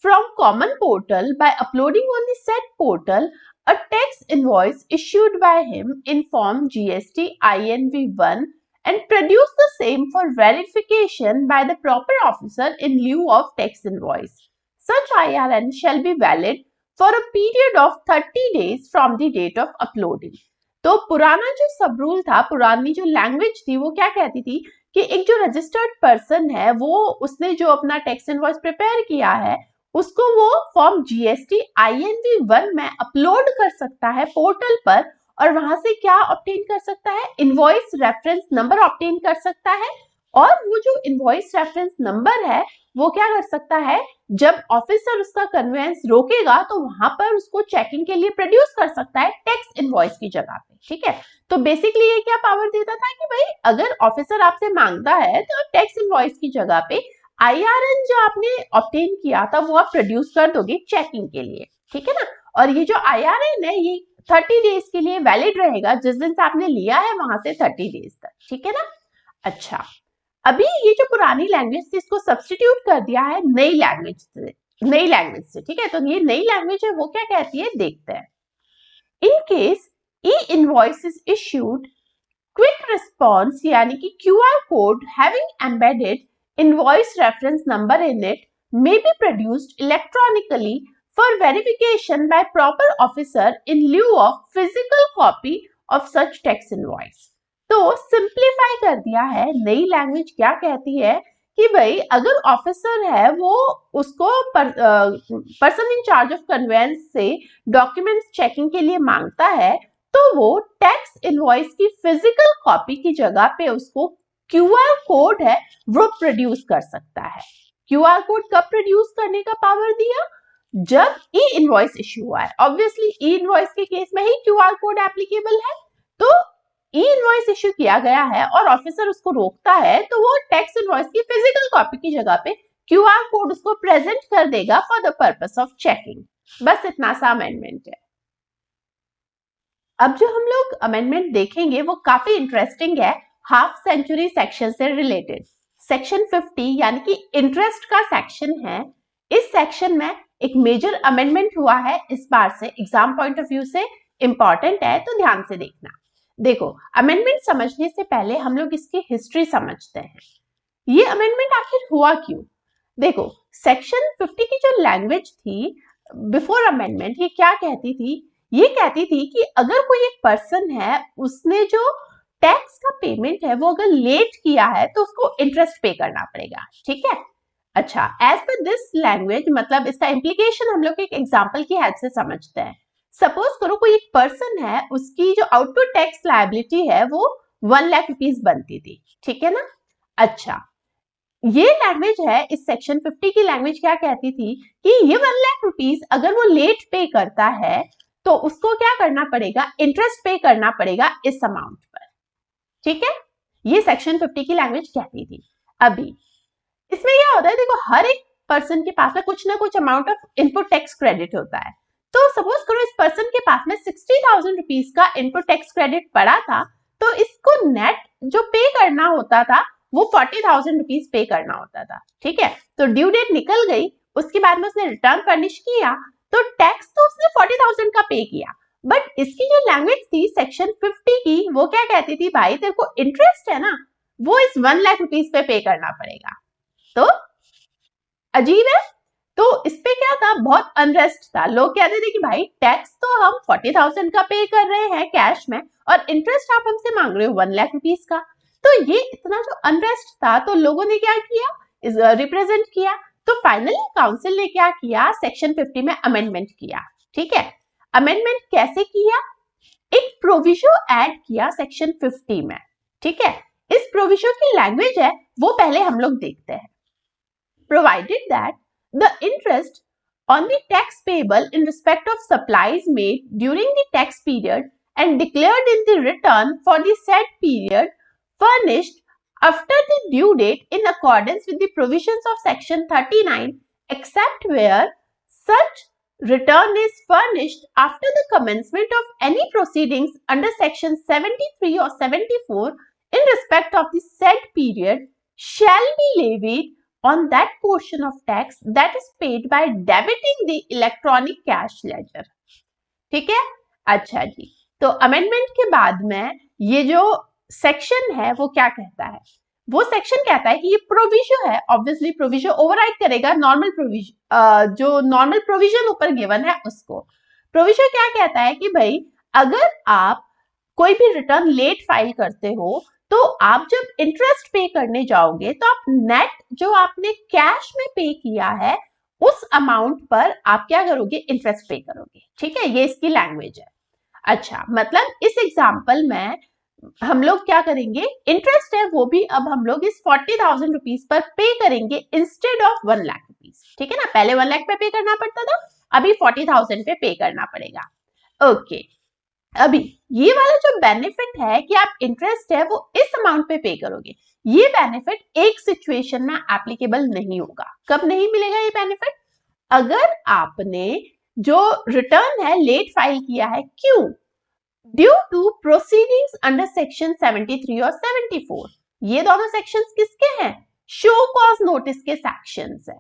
from common portal by uploading on the said portal a tax invoice issued by him in form GST INV1 and produce the same for verification by the proper officer in lieu of tax invoice. Such IRN shall be valid for a period of 30 days from the date of uploading. तो पुराना जो सब rule था, पुरानी जो language थी वो क्या कहती थी कि एक जो रजिस्टर्ड पर्सन है वो उसने जो अपना टैक्स इनवॉइस प्रिपेयर किया है उसको वो फॉर्म GST INV1 में अपलोड कर सकता है पोर्टल पर, और वहां से क्या ऑब्टेन कर सकता है? इनवॉइस रेफरेंस नंबर ऑब्टेन कर सकता है। और वो जो इनवॉइस रेफरेंस नंबर है वो क्या कर सकता है? जब ऑफिसर उसका कन्वेंस रोकेगा तो वहां पर उसको चेकिंग के लिए प्रोड्यूस कर सकता है टैक्स इनवॉइस की जगह पे। ठीक है। तो बेसिकली ये क्या पावर देता था कि भाई अगर ऑफिसर आपसे मांगता है तो आप टैक्स इनवॉइस की जगह पे IRN जो आपने ऑब्टेन किया था वो आप प्रोड्यूस कर दोगे चेकिंग के लिए। ठीक है ना। और ये जो IRN है ये 30 डेज के लिए वैलिड रहेगा, जिस दिन से आपने लिया है वहां से 30 डेज तक। ठीक है ना। अच्छा, अभी ये जो पुरानी लैंग्वेज थी इसको सब्स्टिट्यूट कर दिया है नई लैंग्वेज से। ठीक है। तो ये नई लैंग्वेज है वो क्या कहती है देखते हैं। इन case e invoice is issued, quick response यानी कि QR code having embedded invoice reference number in it may be produced electronically for verification by proper officer in lieu of physical copy of such tax invoice. तो simplify कर दिया है। नई language क्या कहती है कि भाई अगर ऑफिसर है वो उसको person in charge of conveyance से डॉक्यूमेंट्स चेकिंग के लिए मांगता है, तो वो टैक्स इनवॉइस की फिजिकल कॉपी की जगह पे उसको क्यूआर कोड है वो प्रोड्यूस कर सकता है। क्यूआर कोड कब प्रोड्यूस करने का पावर दिया? जब ई इनवॉइस इश्यू हुआ है। ऑब्वियसली ई इनवॉइस के केस में ही क्यूआर कोड एप्लीकेबल है। तो ई इनवॉइस इश्यू किया गया है और ऑफिसर उसको रोकता है, तो वो टैक्स इनवॉइस की फिजिकल कॉपी की जगह पे क्यूआर कोड उसको प्रेजेंट कर देगा for the purpose of checking. बस इतना सा अमेंडमेंट है। अब जो हम लोग अमेंडमेंट देखेंगे वो काफी इंटरेस्टिंग है, हाफ सेंचुरी सेक्शन से रिलेटेड। सेक्शन 50 यानी कि इंटरेस्ट का सेक्शन है। इस सेक्शन में एक मेजर अमेंडमेंट हुआ है इस बार से, एग्जाम पॉइंट ऑफ व्यू से इंपॉर्टेंट है, तो ध्यान से देखना। देखो, अमेंडमेंट समझने से पहले हम लोग इसकी हिस्ट्री समझते हैं। ये अमेंडमेंट आखिर हुआ क्यों? देखो, सेक्शन 50 की जो लैंग्वेज थी बिफोर अमेंडमेंट, ये क्या कहती थी? ये कहती थी कि अगर कोई एक पर्सन है, उसने जो टैक्स का पेमेंट है वो अगर लेट किया है तो उसको इंटरेस्ट पे करना पड़ेगा। ठीक है? अच्छा, एज पर दिस लैंग्वेज, मतलब इसका इम्प्लीकेशन हम लोग एक एग्जाम्पल की हेल्प से समझते हैं। सपोज करो कोई एक पर्सन है, उसकी जो आउटपुट टैक्स लायबिलिटी है वो 1 लाख रुपीज बनती थी। ठीक है ना? अच्छा, ये लैंग्वेज है, इस सेक्शन 50 की लैंग्वेज क्या कहती थी कि ये 1 लाख रुपीज अगर वो लेट पे करता है तो उसको क्या करना पड़ेगा? इंटरेस्ट पे करना पड़ेगा इस अमाउंट पर। ठीक है? ये सेक्शन 50 की लैंग्वेज कहती थी। अभी इसमें क्या होता है, देखो, हर एक पर्सन के पास में कुछ ना कुछ amount of input tax credit होता है। तो सपोज करो इस पर्सन के पास में 60,000 रुपीज का इनपुट टैक्स क्रेडिट पड़ा था, तो इसको नेट जो पे करना होता था वो 40,000 रुपीज पे करना होता था। ठीक है? तो ड्यू डेट निकल गई, उसके बाद में उसने रिटर्न फर्निश किया, तो टैक्स तो उसने 40,000 का पे किया। बट इसकी जो लैंग्वेज थी सेक्शन 50 की, वो क्या कहती थी? भाई तेरे को इंटरेस्ट है ना, वो इस 1 लाख रुपीज पे पे करना पड़ेगा। तो अजीब है। तो इस पे क्या था? बहुत अनरेस्ट था। लोग कहते थे कि भाई टैक्स तो हम 40,000 का पे कर रहे हैं कैश में, और इंटरेस्ट आप हमसे मांग रहे हो 1 लाख रुपीज का। तो ये इतना जो अनरेस्ट था, तो लोगों ने क्या किया? रिप्रेजेंट किया। तो फाइनली काउंसिल ने क्या किया? सेक्शन 50 में अमेंडमेंट किया। ठीक है? अमेंडमेंट कैसे किया? एक प्रोविजो ऐड किया सेक्शन 50 में। ठीक है? इस प्रोविजो की लैंग्वेज है वो पहले हम लोग देखते हैं। Provided that the interest on the tax payable in respect of supplies made during the tax period and declared in the return for the said period furnished after the due date in accordance with the provisions of section 39, except where such return is furnished after the commencement of any proceedings under section 73 or 74 in respect of the said period, shall be levied on that portion of tax that is paid by debiting the electronic cash ledger. ठीक है? अच्छा जी, तो amendment के बाद में ये जो section है वो क्या कहता है? वो सेक्शन कहता है कि ये प्रोविजो है, ऑब्वियसली प्रोविजो ओवरराइड करेगा नॉर्मल प्रोविजन, जो नॉर्मल प्रोविजन ऊपर गिवन है उसको। प्रोविजो क्या कहता है कि भाई अगर आप कोई भी रिटर्न लेट फाइल करते हो, तो आप जब इंटरेस्ट पे करने जाओगे तो आप नेट जो आपने कैश में पे किया है उस अमाउंट पर आप क्या करोगे? इंटरेस्ट पे करोगे। ठीक है? ये इसकी लैंग्वेज है। अच्छा, मतलब इस एग्जांपल में हम लोग क्या करेंगे? इंटरेस्ट है वो भी अब हम लोग इस 40,000 रुपीज पर पे करेंगे इंस्टेड ऑफ 1 लाख रुपीज। ठीक है ना? पहले 1 लाख पे करना पड़ता था, अभी 40,000 पे करना पड़ेगा। ओके, अभी ये वाला जो बेनिफिट है कि आप इंटरेस्ट है वो इस अमाउंट पे करोगे, ये बेनिफिट एक सिचुएशन में एप्लीकेबल नहीं होगा। कब नहीं मिलेगा ये बेनिफिट? अगर आपने जो रिटर्न है लेट फाइल किया है, क्यों? Due to proceedings under section 73 और 74। ये दोनों सेक्शंस किसके हैं? शो कॉज नोटिस के सेक्शंस है।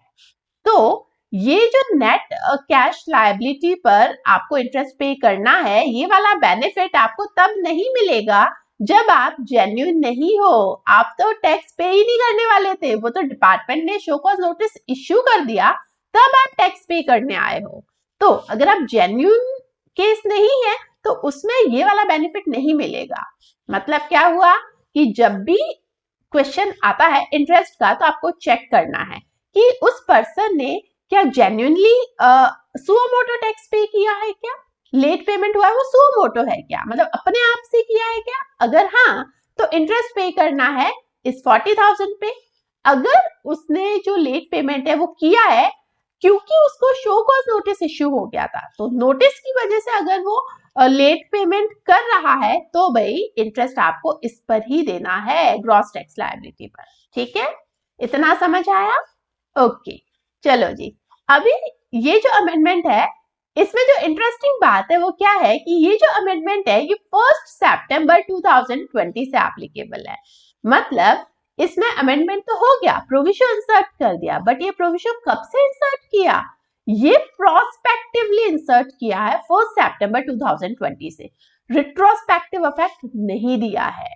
तो ये जो नेट कैश लायबिलिटी पर आपको इंटरेस्ट पे करना है, ये वाला बेनिफिट आपको तब नहीं मिलेगा जब आप जेन्युइन नहीं हो। आप तो टैक्स पे ही नहीं करने वाले थे, वो तो डिपार्टमेंट ने शो कॉज नोटिस इश्यू कर दिया तब आप टैक्स पे करने आए हो। तो अगर आप जेन्युइन केस नहीं है तो उसमें ये वाला बेनिफिट नहीं मिलेगा। मतलब क्या हुआ कि जब भी क्वेश्चन आता है इंटरेस्ट का, तो आपको चेक करना है कि उस पर्सन ने क्या जेन्युइनली सुओ मोटो टैक्स पे किया है, क्या लेट पेमेंट हुआ है वो सुओ मोटो है क्या, मतलब अपने आप से किया है क्या। अगर हाँ तो इंटरेस्ट पे करना है इस 40,000 पे। अगर उसने जो लेट पेमेंट है वो किया है क्योंकि उसको शो कॉज नोटिस इश्यू हो गया था, तो नोटिस की वजह से अगर वो लेट पेमेंट कर रहा है तो भाई इंटरेस्ट आपको इस पर ही देना है, ग्रॉस टैक्स लायबिलिटी पर। ठीक है, इतना समझ आया? ओके, चलो जी। अभी ये जो अमेंडमेंट है इसमें जो इंटरेस्टिंग बात है वो क्या है कि ये जो अमेंडमेंट है ये 1 सितंबर 2020 से एप्लीकेबल है। मतलब इसमें अमेंडमेंट तो हो गया, प्रोविजन इंसर्ट कर दिया, बट ये प्रोविजन कब से इंसर्ट किया? ये प्रोस्पेक्टिवली इंसर्ट किया है 1 सितंबर 2020 से, रिट्रोस्पेक्टिव इफेक्ट नहीं दिया है।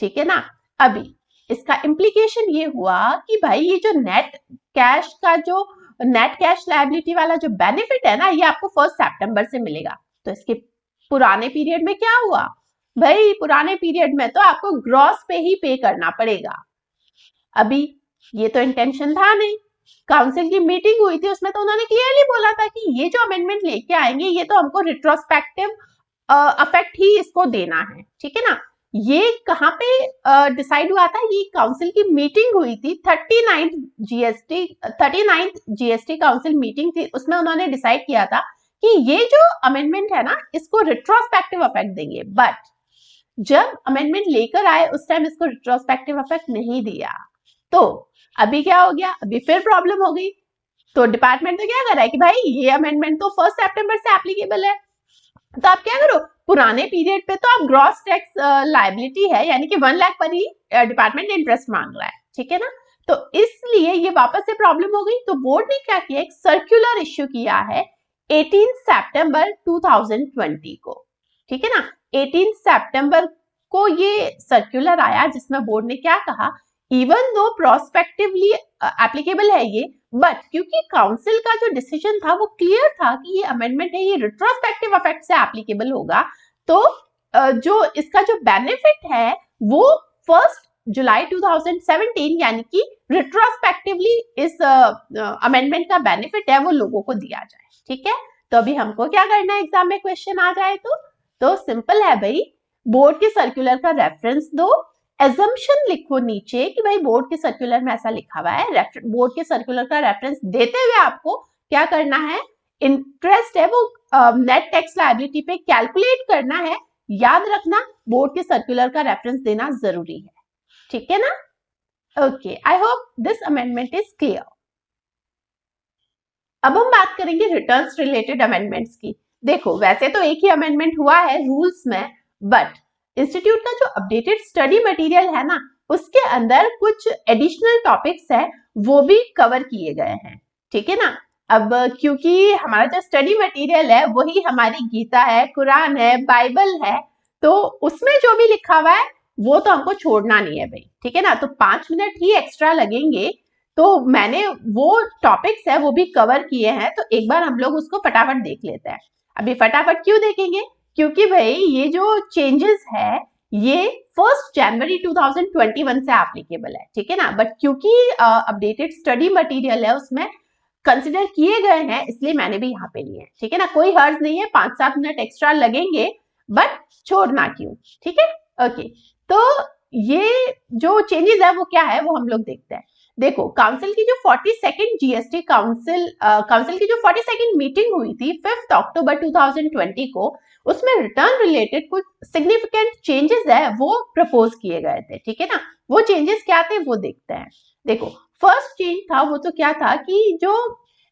ठीक है ना। अभी इसका इम्प्लीकेशन ये हुआ कि भाई ये जो नेट कैश लायबिलिटी वाला जो बेनिफिट है ना ये आपको 1 सितंबर से मिलेगा। तो इसके पुराने पीरियड में क्या हुआ भाई, पुराने पीरियड में तो आपको ग्रॉस पे ही पे करना पड़ेगा। अभी ये तो इंटेंशन था नहीं, काउंसिल की मीटिंग हुई थी उसमें तो उन्होंने क्लियरली बोला था कि ये जो अमेंडमेंट लेके आएंगे ये तो हमको रिट्रोस्पेक्टिव इफेक्ट ही इसको देना है। ठीक है ना। ये कहाँ पे डिसाइड हुआ था, ये काउंसिल की मीटिंग हुई थी 39th जीएसटी काउंसिल मीटिंग थी, उसमें उन्होंने डिसाइड किया था कि ये जो अमेंडमेंट है ना इसको रिट्रोस्पेक्टिव इफेक्ट देंगे। बट जब अमेंडमेंट लेकर आए उस टाइम इसको रिट्रोस्पेक्टिव इफेक्ट नहीं दिया। तो अभी क्या हो गया, अभी फिर प्रॉब्लम हो गई। तो डिपार्टमेंट तो क्या कर रहा है कि भाई ये अमेंडमेंट तो 1 सितंबर से एप्लीकेबल है, तो आप क्या करो पुराने पीरियड पे तो आप ग्रॉस टैक्स लायबिलिटी है यानी कि 1 लाख पर ही डिपार्टमेंट इंटरेस्ट मांग रहा है। ठीक है ना। तो इसलिए ये वापस से प्रॉब्लम हो गई। तो बोर्ड ने क्या किया, एक सर्कुलर इश्यू किया है 18 सितंबर 2020 को। ठीक है ना। 18 सितंबर को ये सर्कुलर आया जिसमें बोर्ड ने क्या कहा, इवन दो प्रोस्पेक्टिवली एप्लीकेबल है ये, बट क्योंकि काउंसिल का जो डिसीजन था वो क्लियर था कि ये अमेंडमेंट है ये रिट्रोस्पेक्टिव इफेक्ट से एप्लीकेबल होगा, तो जो इसका जो बेनिफिट है वो 1 जुलाई 2017 यानी कि रिट्रोस्पेक्टिवली इस अमेंडमेंट का बेनिफिट है वो लोगों को दिया जाए। ठीक है। तो अभी हमको क्या करना है, एग्जाम में क्वेश्चन आ जाए तो सिंपल है भाई, बोर्ड के सर्कुलर का रेफरेंस दो, एजम्पशन लिखो नीचे कि भाई बोर्ड के सर्कुलर में ऐसा लिखा हुआ है, बोर्ड के सर्कुलर का रेफरेंस देते हुए आपको क्या करना है, इंटरेस्ट है वो नेट टैक्स लायबिलिटी पे कैलकुलेट करना है। याद रखना बोर्ड के सर्कुलर का रेफरेंस देना जरूरी है। ठीक है ना। Okay, I hope this amendment is clear. अब हम बात करेंगे रिटर्न्स रिलेटेड अमेंडमेंट्स की। देखो वैसे तो एक ही अमेंडमेंट हुआ है रूल्स में, बट इंस्टीट्यूट का जो अपडेटेड स्टडी मटेरियल है ना उसके अंदर कुछ एडिशनल टॉपिक्स है वो भी कवर किए गए हैं। ठीक है ना। अब क्योंकि हमारा जो स्टडी मटेरियल है वही हमारी गीता है, कुरान है, बाइबल है, तो उसमें जो भी लिखा हुआ है वो तो हमको छोड़ना नहीं है भाई। ठीक है ना। तो 5 मिनट ही एक्स्ट्रा लगेंगे, तो मैंने वो टॉपिक्स है वो भी कवर किए हैं, तो एक बार हम लोग उसको फटाफट देख लेते हैं। अभी फटाफट क्यों देखेंगे, क्योंकि भाई ये जो चेंजेस है ये 1 जनवरी 2021 से एप्लीकेबल है। ठीक है ना। बट क्योंकि अपडेटेड स्टडी मटेरियल है उसमें कंसिडर किए गए हैं इसलिए मैंने भी यहाँ पे लिए हैं। ठीक है ना। कोई हर्ज नहीं है, 5-7 मिनट एक्स्ट्रा लगेंगे, बट छोड़ना क्यों। ठीक है। ओके, तो ये जो चेंजेस है वो क्या है वो हम लोग देखते हैं। देखो काउंसिल की जो 42nd जीएसटी काउंसिल की जो 42nd मीटिंग हुई थी 5 अक्टूबर 2020 को, उसमें रिटर्न रिलेटेड कुछ सिग्निफिकेंट चेंजेस है वो प्रपोज किए गए थे। ठीक है ना। वो चेंजेस क्या थे वो देखते हैं। देखो फर्स्ट चेंज था वो तो क्या था कि जो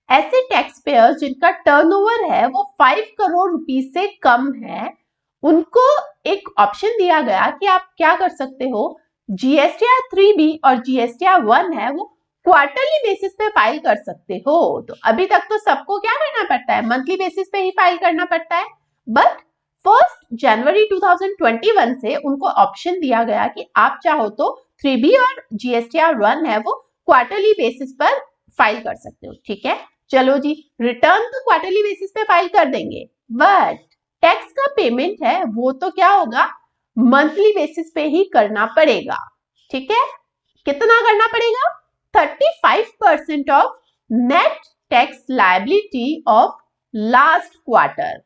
ऐसे टैक्स पेयर्स जिनका टर्नओवर है वो 5 करोड़ रुपीस से कम है उनको एक ऑप्शन दिया गया कि आप क्या कर सकते हो, जीएसटीआर 3B और जीएसटीआर 1 है वो क्वार्टरली बेसिस पे फाइल कर सकते हो। तो अभी तक तो सबको क्या करना पड़ता है, मंथली बेसिस पे ही फाइल करना पड़ता है, बट 1 जनवरी 2021 से उनको ऑप्शन दिया गया कि आप चाहो तो 3B और जीएसटीआर 1 है वो क्वार्टरली बेसिस पर फाइल कर सकते हो। ठीक है। चलो जी, रिटर्न तो क्वार्टरली बेसिस पे फाइल कर देंगे, बट टैक्स का पेमेंट है वो तो क्या होगा, मंथली बेसिस पे ही करना पड़ेगा। ठीक है। कितना करना पड़ेगा? 35% of net tax liability of last quarter,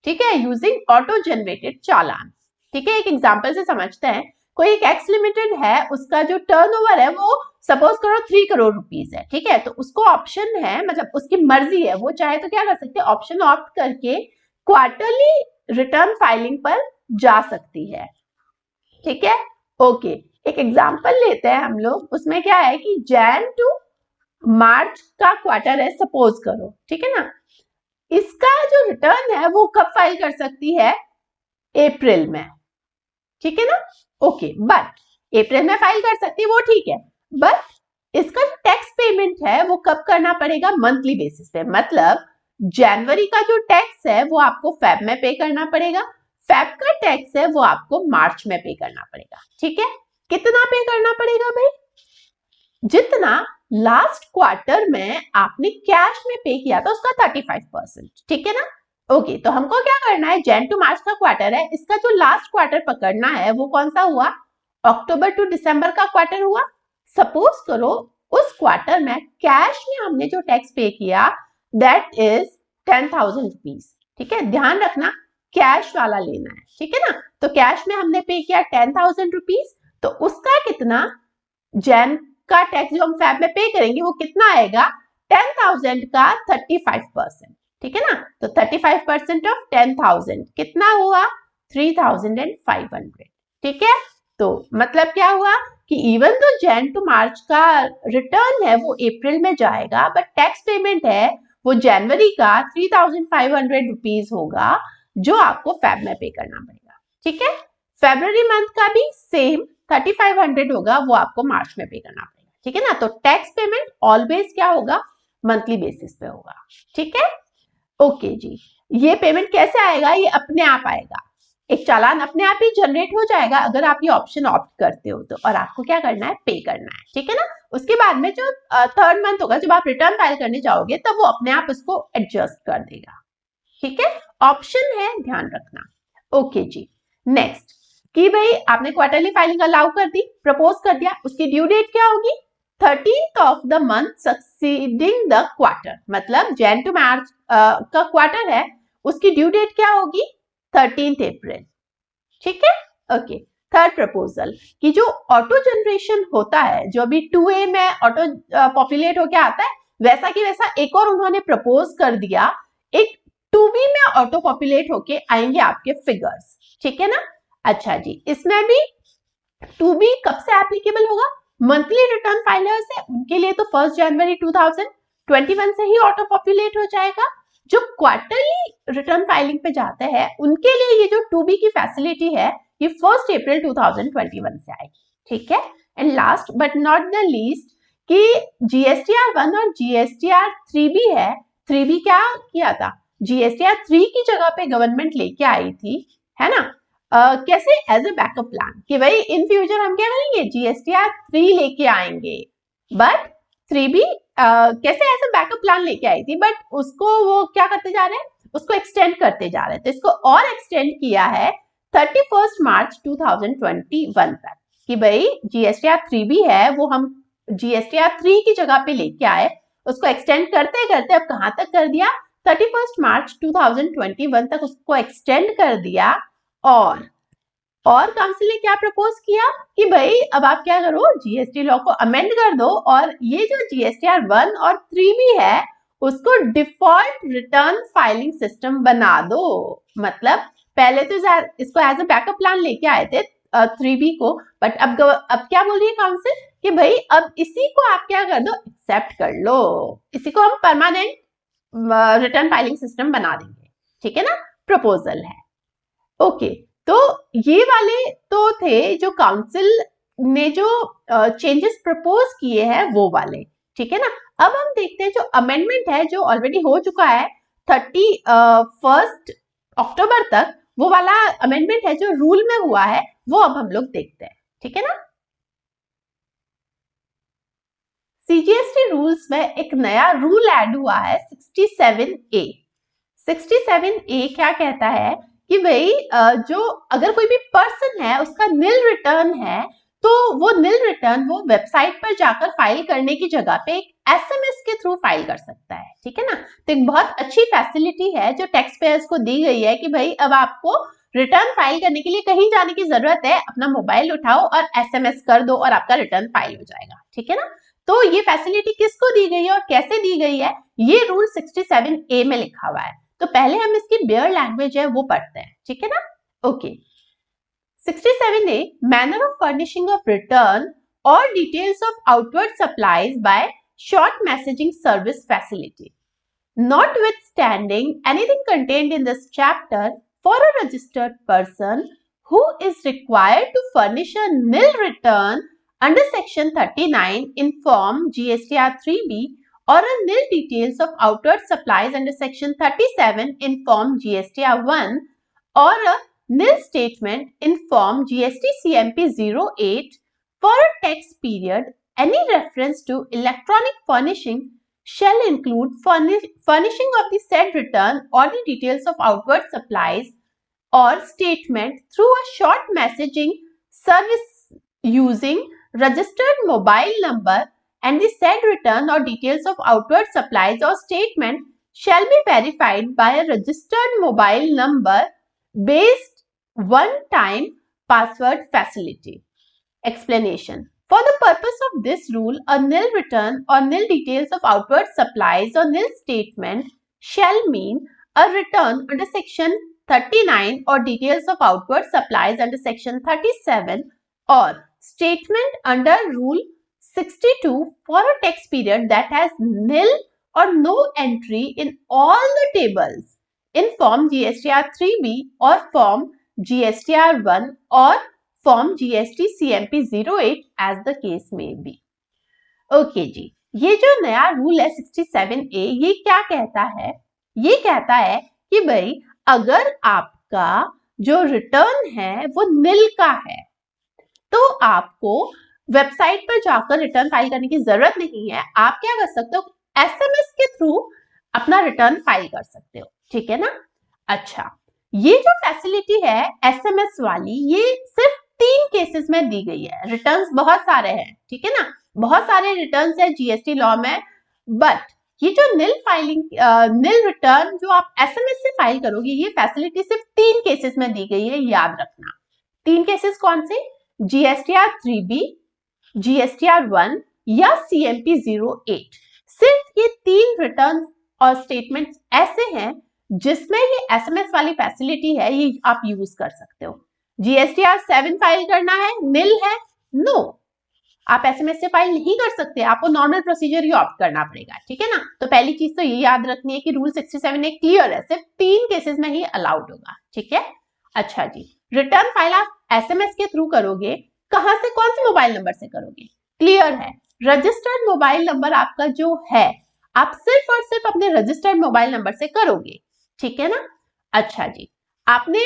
ठीक है, यूजिंग ऑटो जनरेटेड चालान। ठीक है, एक एग्जांपल से समझते हैं। कोई एक एक्स लिमिटेड है, उसका जो टर्नओवर है वो सपोज करो 3 करोड़ रुपीस है, ठीक है, तो उसको ऑप्शन है, मतलब उसकी मर्जी है, वो चाहे तो क्या कर सकते हैं, ऑप्शन ऑप्ट करके क्वार्टरली रिटर्न फाइलिंग पर जा सकती है। ठीक है, ओके, एक एग्जांपल लेते हैं हम लोग। उसमें क्या है कि जैन टू मार्च का क्वार्टर है सपोज करो, ठीक है ना। इसका जो रिटर्न है वो कब फाइल कर सकती है? अप्रैल में, ठीक है ना। ओके, बट अप्रैल में फाइल कर सकती है वो ठीक है, बट इसका जो टैक्स पेमेंट है वो कब करना पड़ेगा? मंथली बेसिस पे। मतलब जनवरी का जो टैक्स है वो आपको फेब में पे करना पड़ेगा, फेब का टैक्स है वो आपको मार्च में पे करना पड़ेगा। ठीक है, कितना पे करना पड़ेगा भाई? जितना लास्ट क्वार्टर में आपने कैश में पे किया था उसका 35%, ठीक है ना। ओके, तो हमको क्या करना है, जैन टू मार्च का क्वार्टर है, इसका जो लास्ट क्वार्टर पकड़ना है वो कौन सा हुआ? अक्टूबर टू दिसंबर का क्वार्टर हुआ। सपोज करो उस क्वार्टर में कैश में हमने जो टैक्स पे किया दैट इज 10,000 रुपीज। ठीक है, ध्यान रखना कैश वाला लेना है, ठीक है ना। तो कैश में हमने पे किया 10,000 रुपीज, तो उसका कितना जैन का टैक्स जो हम फैब में पे करेंगे वो कितना आएगा? 10,000 का 35%, ठीक है ना। तो 35% ऑफ 10,000 कितना हुआ? 3,500, ठीक है। तो मतलब क्या हुआ कि इवन तो जैन टू मार्च का रिटर्न है वो अप्रैल में जाएगा, बट टैक्स पेमेंट है वो जनवरी का 3,500 रुपीज होगा जो आपको फैब में पे करना पड़ेगा। ठीक है, फरवरी मंथ का भी सेम 3,500 होगा, वो आपको मार्च में पे करना पड़ेगा। ठीक है ना, तो टैक्स पेमेंट ऑलवेज क्या होगा? मंथली बेसिस पे होगा। ठीक है, ओके जी। ये पेमेंट कैसे आएगा? ये अपने आप आएगा, एक चालान अपने आप ही जनरेट हो जाएगा अगर आप ये ऑप्शन ऑप्ट करते हो तो, और आपको क्या करना है? पे करना है। ठीक है ना, उसके बाद में जो थर्ड मंथ होगा जब आप रिटर्न फाइल करने जाओगे तब वो अपने आप उसको एडजस्ट कर देगा। ठीक है, ऑप्शन है, ध्यान रखना। ओके जी, नेक्स्ट कि भाई आपने क्वार्टरली फाइलिंग अलाउ कर दी, प्रपोज कर दिया, उसकी ड्यू डेट क्या होगी? 13th of the month succeeding the quarter. मतलब जैन टू मार्च का क्वार्टर है, उसकी ड्यू डेट क्या होगी? 13th अप्रैल। ठीक है, ओके। थर्ड प्रपोजल कि जो ऑटो जनरेशन होता है, जो अभी 2A में ऑटो पॉपुलेट होके आता है, वैसा की वैसा एक और उन्होंने प्रपोज कर दिया, एक 2B में ऑटो पॉपुलेट होके आएंगे आपके फिगर्स। ठीक है ना। अच्छा जी, इसमें भी 2B कब से एप्लीकेबल होगा? मंथली रिटर्न फाइलर्स है उनके लिए तो 1 जनवरी 2021 से ही ऑटो पॉपुलेट हो जाएगा। जो क्वार्टरली रिटर्न फाइलिंग पे जाते हैं उनके लिए ये जो 2B की फैसिलिटी है ये 1 अप्रैल 2021 से आएगी। ठीक है, and last but not the least कि GSTR 1 और GSTR 3 भी है। 3B क्या किया था? GSTR 3 की जगह पे गवर्नमेंट लेके आई थी, है ना। कैसे? एज ए बैकअप प्लान कि भाई इन फ्यूचर हम क्या करेंगे? GSTR 3 लेके आएंगे, बट 3B कैसे एज ए बैकअप प्लान लेके आई थी, बट उसको वो क्या करते जा रहे हैं? उसको एक्सटेंड करते जा रहे हैं। तो इसको और एक्सटेंड किया है 31 मार्च 2021 तक कि भाई GSTR 3B है वो हम GSTR 3 की जगह पे लेके आए, उसको एक्सटेंड करते करते अब कहां तक कर दिया? 31 मार्च 2021 तक उसको एक्सटेंड कर दिया। और काउंसिल ने क्या प्रपोज किया कि भाई अब आप क्या करो? GST लॉ को अमेंड कर दो और ये जो GSTR 1 और 3B है उसको डिफॉल्ट रिटर्न फाइलिंग सिस्टम बना दो। मतलब पहले तो इसको एज ए बैकअप प्लान लेके आए थे 3B को, बट अब क्या बोल रही है काउंसिल कि भाई अब इसी को आप क्या कर दो? एक्सेप्ट कर लो, इसी को हम परमानेंट रिटर्न फाइलिंग सिस्टम बना देंगे। ठीक है ना, प्रपोजल है। ओके, तो ये वाले तो थे जो काउंसिल ने जो चेंजेस प्रपोज किए हैं वो वाले। ठीक है ना, अब हम देखते हैं जो अमेंडमेंट है जो ऑलरेडी हो चुका है 31 अक्टूबर तक, वो वाला अमेंडमेंट है जो रूल में हुआ है वो अब हम लोग देखते हैं। ठीक है ना, CGST रूल्स में एक नया रूल ऐड हुआ है 67A। 67A क्या कहता है कि भाई जो अगर कोई भी पर्सन है उसका निल रिटर्न है तो वो नील रिटर्न वो वेबसाइट पर जाकर फाइल करने की जगह पे एक एसएमएस के थ्रू फाइल कर सकता है, ठीक है ना। तो एक बहुत अच्छी फैसिलिटी है जो टैक्स पेयर्स को दी गई है कि भाई अब आपको रिटर्न फाइल करने के लिए कहीं जाने की जरूरत है, अपना मोबाइल उठाओ और एसएमएस कर दो और आपका रिटर्न फाइल हो जाएगा, ठीक है ना। तो ये फैसिलिटी किसको दी गई है और कैसे दी गई है, ये रूल 67A में लिखा हुआ है। तो पहले हम इसकी बेयर लैंग्वेज है वो पढ़ते हैं, ठीक है ना। Okay, 67A, manner of furnishing of return or details of outward supplies by short messaging service facility. Notwithstanding anything contained in this chapter, for a registered person who is required to furnish a nil return under section 39 in form GSTR 3B or a nil details of outward supplies under section 37 in form GSTR 1 or a nil statement in form GST CMP 08 for a tax period, any reference to electronic furnishing shall include furnishing of the said return or the details of outward supplies or statement through a short messaging service using registered mobile number, and the said return or details of outward supplies or statement shall be verified by a registered mobile number based one-time password facility. Explanation. For the purpose of this rule, a nil return or nil details of outward supplies or nil statement shall mean a return under section 39 or details of outward supplies under section 37 or statement under rule 62 for a tax period that has nil or no entry in all the tables in form GSTR 3B or form GSTR 1 or form GST CMP 08 as the case may be. Okay जी, ये जो नया rule है 67A, ये क्या कहता है, ये कहता है कि भाई अगर आपका जो रिटर्न है वो निल का है तो आपको वेबसाइट पर जाकर रिटर्न फाइल करने की जरूरत नहीं है। आप क्या कर सकते हो, एसएमएस के थ्रू अपना रिटर्न फाइल कर सकते हो, ठीक है ना। अच्छा, ये जो फैसिलिटी है एसएमएस वाली, ये सिर्फ 3 केसेस में दी गई है। रिटर्न्स बहुत सारे हैं, ठीक है ना, बहुत सारे रिटर्न्स है जीएसटी लॉ में, बट ये जो निल फाइलिंग निल रिटर्न जो आप एसएमएस से फाइल करोगे, ये फैसिलिटी सिर्फ 3 केसेस में दी गई है, याद रखना। 3 केसेस कौन से, जीएसटीआर 3B, जीएसटीआर 1 या सीएमपी 08। सिर्फ ये 3 रिटर्न और स्टेटमेंट्स ऐसे हैं जिसमें ये एसएमएस वाली फैसिलिटी है, ये आप यूज कर सकते हो। जीएसटीआर 7 फाइल करना है, निल है, नो, आप एसएमएस से फाइल नहीं कर सकते, आपको नॉर्मल प्रोसीजर ही ऑप्ट करना पड़ेगा, ठीक है ना। तो पहली चीज तो ये याद रखनी है कि रूल 67 क्लियर है, सिर्फ 3 केसेस में ही अलाउड होगा, ठीक है। अच्छा जी, रिटर्न फाइल आप एसएमएस के थ्रू करोगे, कहां से, कौन से मोबाइल नंबर से करोगे, क्लियर है, रजिस्टर्ड मोबाइल नंबर आपका जो है आप सिर्फ और सिर्फ अपने रजिस्टर्ड मोबाइल नंबर से करोगे, ठीक है ना। अच्छा जी, आपने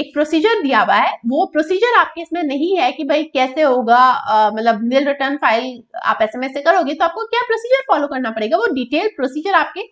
एक प्रोसीजर दिया हुआ है, वो प्रोसीजर आपके इसमें नहीं है कि भाई कैसे होगा, मतलब निल रिटर्न फाइल आप एसएमएस से करोगे तो आपको क्या प्रोसीजर फॉलो करना पड़ेगा, वो डिटेल प्रोसीजर आपके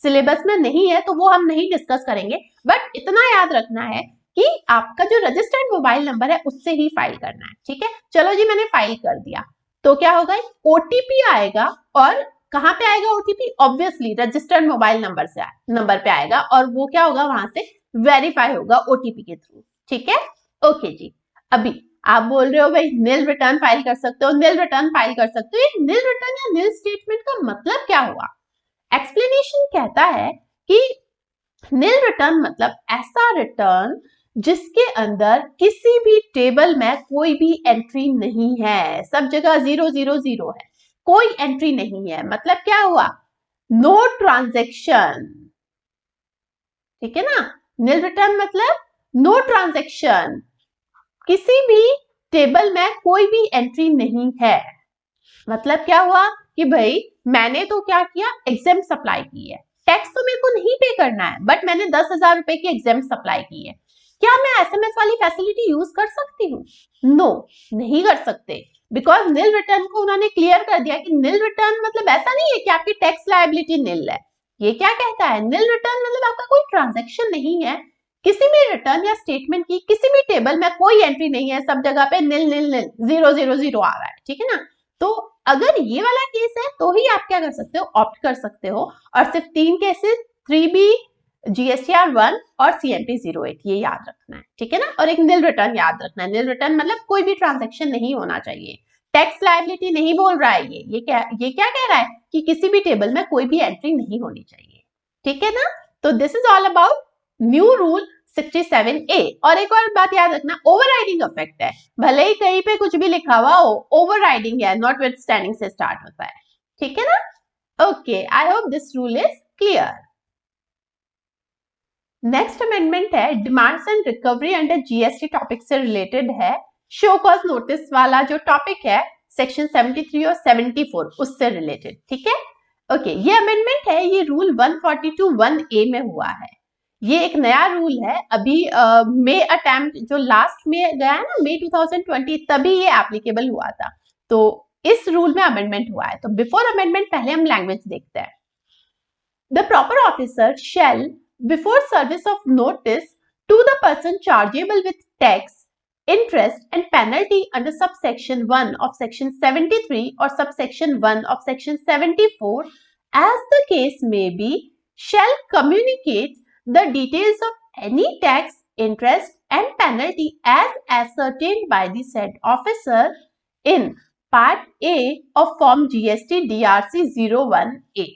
सिलेबस में नहीं है, तो वो हम नहीं डिस्कस करेंगे। बट इतना याद रखना है कि आपका जो रजिस्टर्ड मोबाइल नंबर है उससे ही फाइल करना है, ठीक है। चलो जी, मैंने फाइल कर दिया, तो क्या होगा, ओटीपी आएगा, और कहां पे आएगा OTP, obviously registered mobile number पे आएगा, और वो क्या होगा, वहां से वेरीफाई होगा ओटीपी के थ्रू, ठीक है। ओके जी, अभी आप बोल रहे हो भाई निल रिटर्न फाइल कर सकते हो, निल रिटर्न फाइल कर सकते हो, ये निल रिटर्न या निल स्टेटमेंट का मतलब क्या हुआ। एक्सप्लेनेशन कहता है कि निल रिटर्न मतलब ऐसा रिटर्न जिसके अंदर किसी भी टेबल में कोई भी एंट्री नहीं है, सब जगह 000 है, कोई एंट्री नहीं है, मतलब क्या हुआ, नो ट्रांजैक्शन, ठीक है ना। निल रिटर्न मतलब नो ट्रांजैक्शन, किसी भी टेबल में कोई भी एंट्री नहीं है, मतलब क्या हुआ कि भाई मैंने तो क्या किया, एग्जाम सप्लाई की है, टैक्स तो मेरे को नहीं पे करना है, बट मैंने 10,000 रुपए की एग्जाम सप्लाई की है, क्या मैं एसएमएस वाली फैसिलिटी यूज कर सकती हूँ, नो, नहीं कर सकते, बिकॉज निल रिटर्न को उन्होंने क्लियर कर दिया कि निल रिटर्न मतलब ऐसा नहीं है कि आपकी टैक्स लायबिलिटी निल है। ये क्या कहता है, निल रिटर्न मतलब आपका कोई ट्रांजैक्शन नहीं है, किसी भी रिटर्न या स्टेटमेंट की किसी भी टेबल में कोई एंट्री नहीं है, सब जगह पे निल निल निल 000 आ रहा है, ठीक है ना। तो अगर ये वाला केस है तो ही आप क्या कर सकते हो, ऑप्ट कर सकते हो। और सिर्फ 3 केसेस 3B, GSTR 1 और CMP 08 ये याद रखना है, ठीक है ना। और एक निल रिटर्न याद रखना है। निल रिटर्न मतलब कोई भी ट्रांजेक्शन नहीं होना चाहिए। टैक्स लायबिलिटी नहीं बोल रहा है ये क्या कह रहा है कि किसी भी टेबल में कोई भी एंट्री नहीं होनी चाहिए, ठीक है ना। तो this is all about new rule 67A। और एक और बात याद रखना, ओवरराइडिंग इफेक्ट है, भले ही कहीं पे कुछ भी लिखा हुआ हो, ओवरराइडिंग है, नॉटविथस्टैंडिंग से स्टार्ट होता है, ठीक है ना। Okay, I hope this rule is clear. Next amendment है demands and recovery under GST topic से रिलेटेड है। शो कॉज नोटिस वाला जो टॉपिक है सेक्शन 73 और 74 उससे रिलेटेड, ठीक है। ओके, ये अमेंडमेंट है, ये रूल 142(1)A में हुआ है। ये एक नया रूल है, अभी मई अटेम्प्ट जो लास्ट में गया है ना, मई 2020, तभी ये एप्लीकेबल हुआ था। तो इस रूल में अमेंडमेंट हुआ है। तो बिफोर अमेंडमेंट पहले हम लैंग्वेज देखते हैं। The proper officer shall, before service of notice to the person chargeable with tax, interest and penalty under subsection 1 of section 73 or subsection 1 of section 74, as the case may be, shall communicate the details of any tax, interest and penalty as ascertained by the said officer in Part A of Form GST DRC 01A.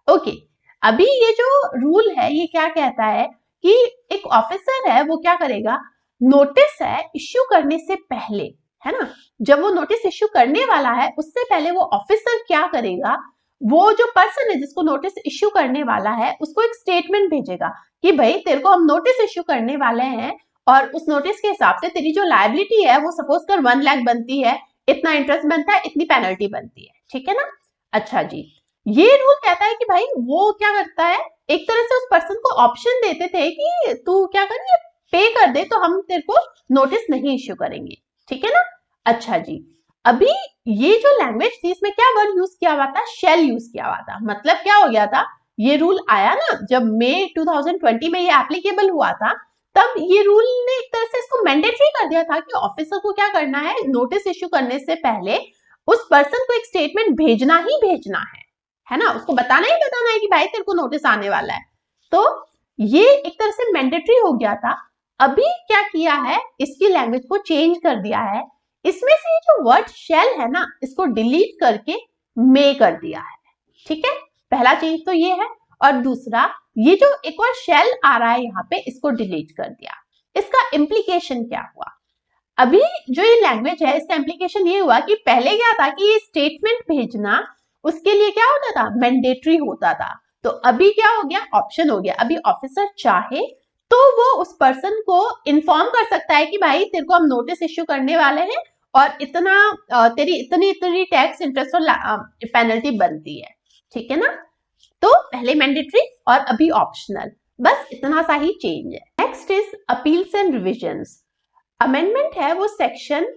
Okay. अभी ये जो rule है ये क्या कहता है कि एक ऑफिसर है, वो क्या करेगा, नोटिस है इश्यू करने से पहले, है ना, जब वो नोटिस इश्यू करने वाला है उससे पहले वो ऑफिसर क्या करेगा, वो जो पर्सन है जिसको नोटिस इश्यू करने वाला है उसको एक स्टेटमेंट भेजेगा कि भाई तेरे को हम नोटिस इश्यू करने वाले हैं और उस नोटिस के हिसाब से तेरी जो लायबिलिटी है वो सपोज कर 1 लाख बनती है, इतना इंटरेस्ट बनता है, इतनी पेनल्टी बनती है, ठीक है ना। अच्छा जी, ये रूल कहता है कि भाई वो क्या करता है, एक तरह से उस पर्सन को ऑप्शन देते थे कि तू क्या कर, ये पे कर दे तो हम तेरे को नोटिस नहीं इश्यू करेंगे, ठीक है ना। अच्छा जी, अभी ये जो लैंग्वेज थी इसमें क्या वर्ड यूज किया हुआ था, शेल यूज किया हुआ था। मतलब क्या हो गया था, ये रूल आया ना जब मई 2020 में ये एप्लीकेबल हुआ था, तब ये रूल ने एक तरह से इसको मैंडेटरी कर दिया था कि ऑफिसर को क्या करना है, नोटिस इश्यू करने से पहले उस पर्सन को एक स्टेटमेंट भेजना ही भेजना है ना, उसको बताना ही बताना है कि भाई तेरे को नोटिस आने वाला है। तो ये एक तरह से मैंडेटरी हो गया था। अभी क्या किया है, इसकी लैंग्वेज को चेंज कर दिया है। इसमें से ये जो वर्ड शेल है ना, इसको डिलीट करके मे कर दिया है, ठीक है। पहला चेंज तो ये है। और दूसरा, ये जो एक और शेल आ रहा है यहाँ पे, इसको डिलीट कर दिया। इसका इम्प्लीकेशन क्या हुआ, अभी जो ये लैंग्वेज है इसका इम्प्लीकेशन ये हुआ कि पहले क्या था कि ये स्टेटमेंट भेजना उसके लिए क्या होता था, मैंडेटरी होता था। तो अभी क्या हो गया, ऑप्शन हो गया। अभी ऑफिसर चाहे तो वो उस पर्सन को इन्फॉर्म कर सकता है कि भाई तेरे को हम नोटिस इश्यू करने वाले हैं और इतना तेरी इतनी टैक्स, इंटरेस्ट और पेनल्टी बनती है, ठीक है ना। तो पहले मैंडेटरी और अभी ऑप्शनल, बस इतना सा ही चेंज है। Next is appeals and revisions. Amendment है वो सेक्शन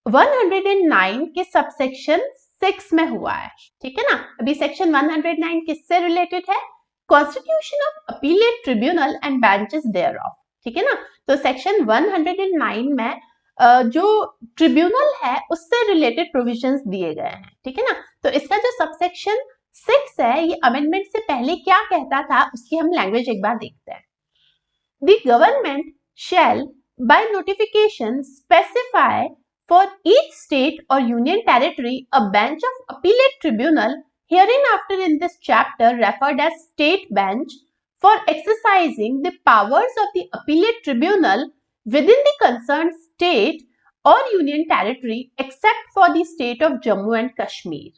109 के सबसेक्शन 6 में हुआ है, ठीक है ना। अभी सेक्शन 109 किससे रिलेटेड है, constitution of appellate tribunal and benches thereof, ठीक है ना। तो सेक्शन 109 में जो ट्रिब्यूनल है उससे रिलेटेड प्रोविजंस दिए गए हैं, ठीक है ना। तो इसका जो सबसेक्शन 6 है, ये अमेंडमेंट से पहले क्या कहता था उसकी हम लैंग्वेज एक बार देखते हैं। The government shell by notification specify for each state or union territory a bench of appellate tribunal hereinafter in this chapter referred as state bench for exercising the powers of the appellate tribunal within the concerned state or union territory except for the state of Jammu and Kashmir.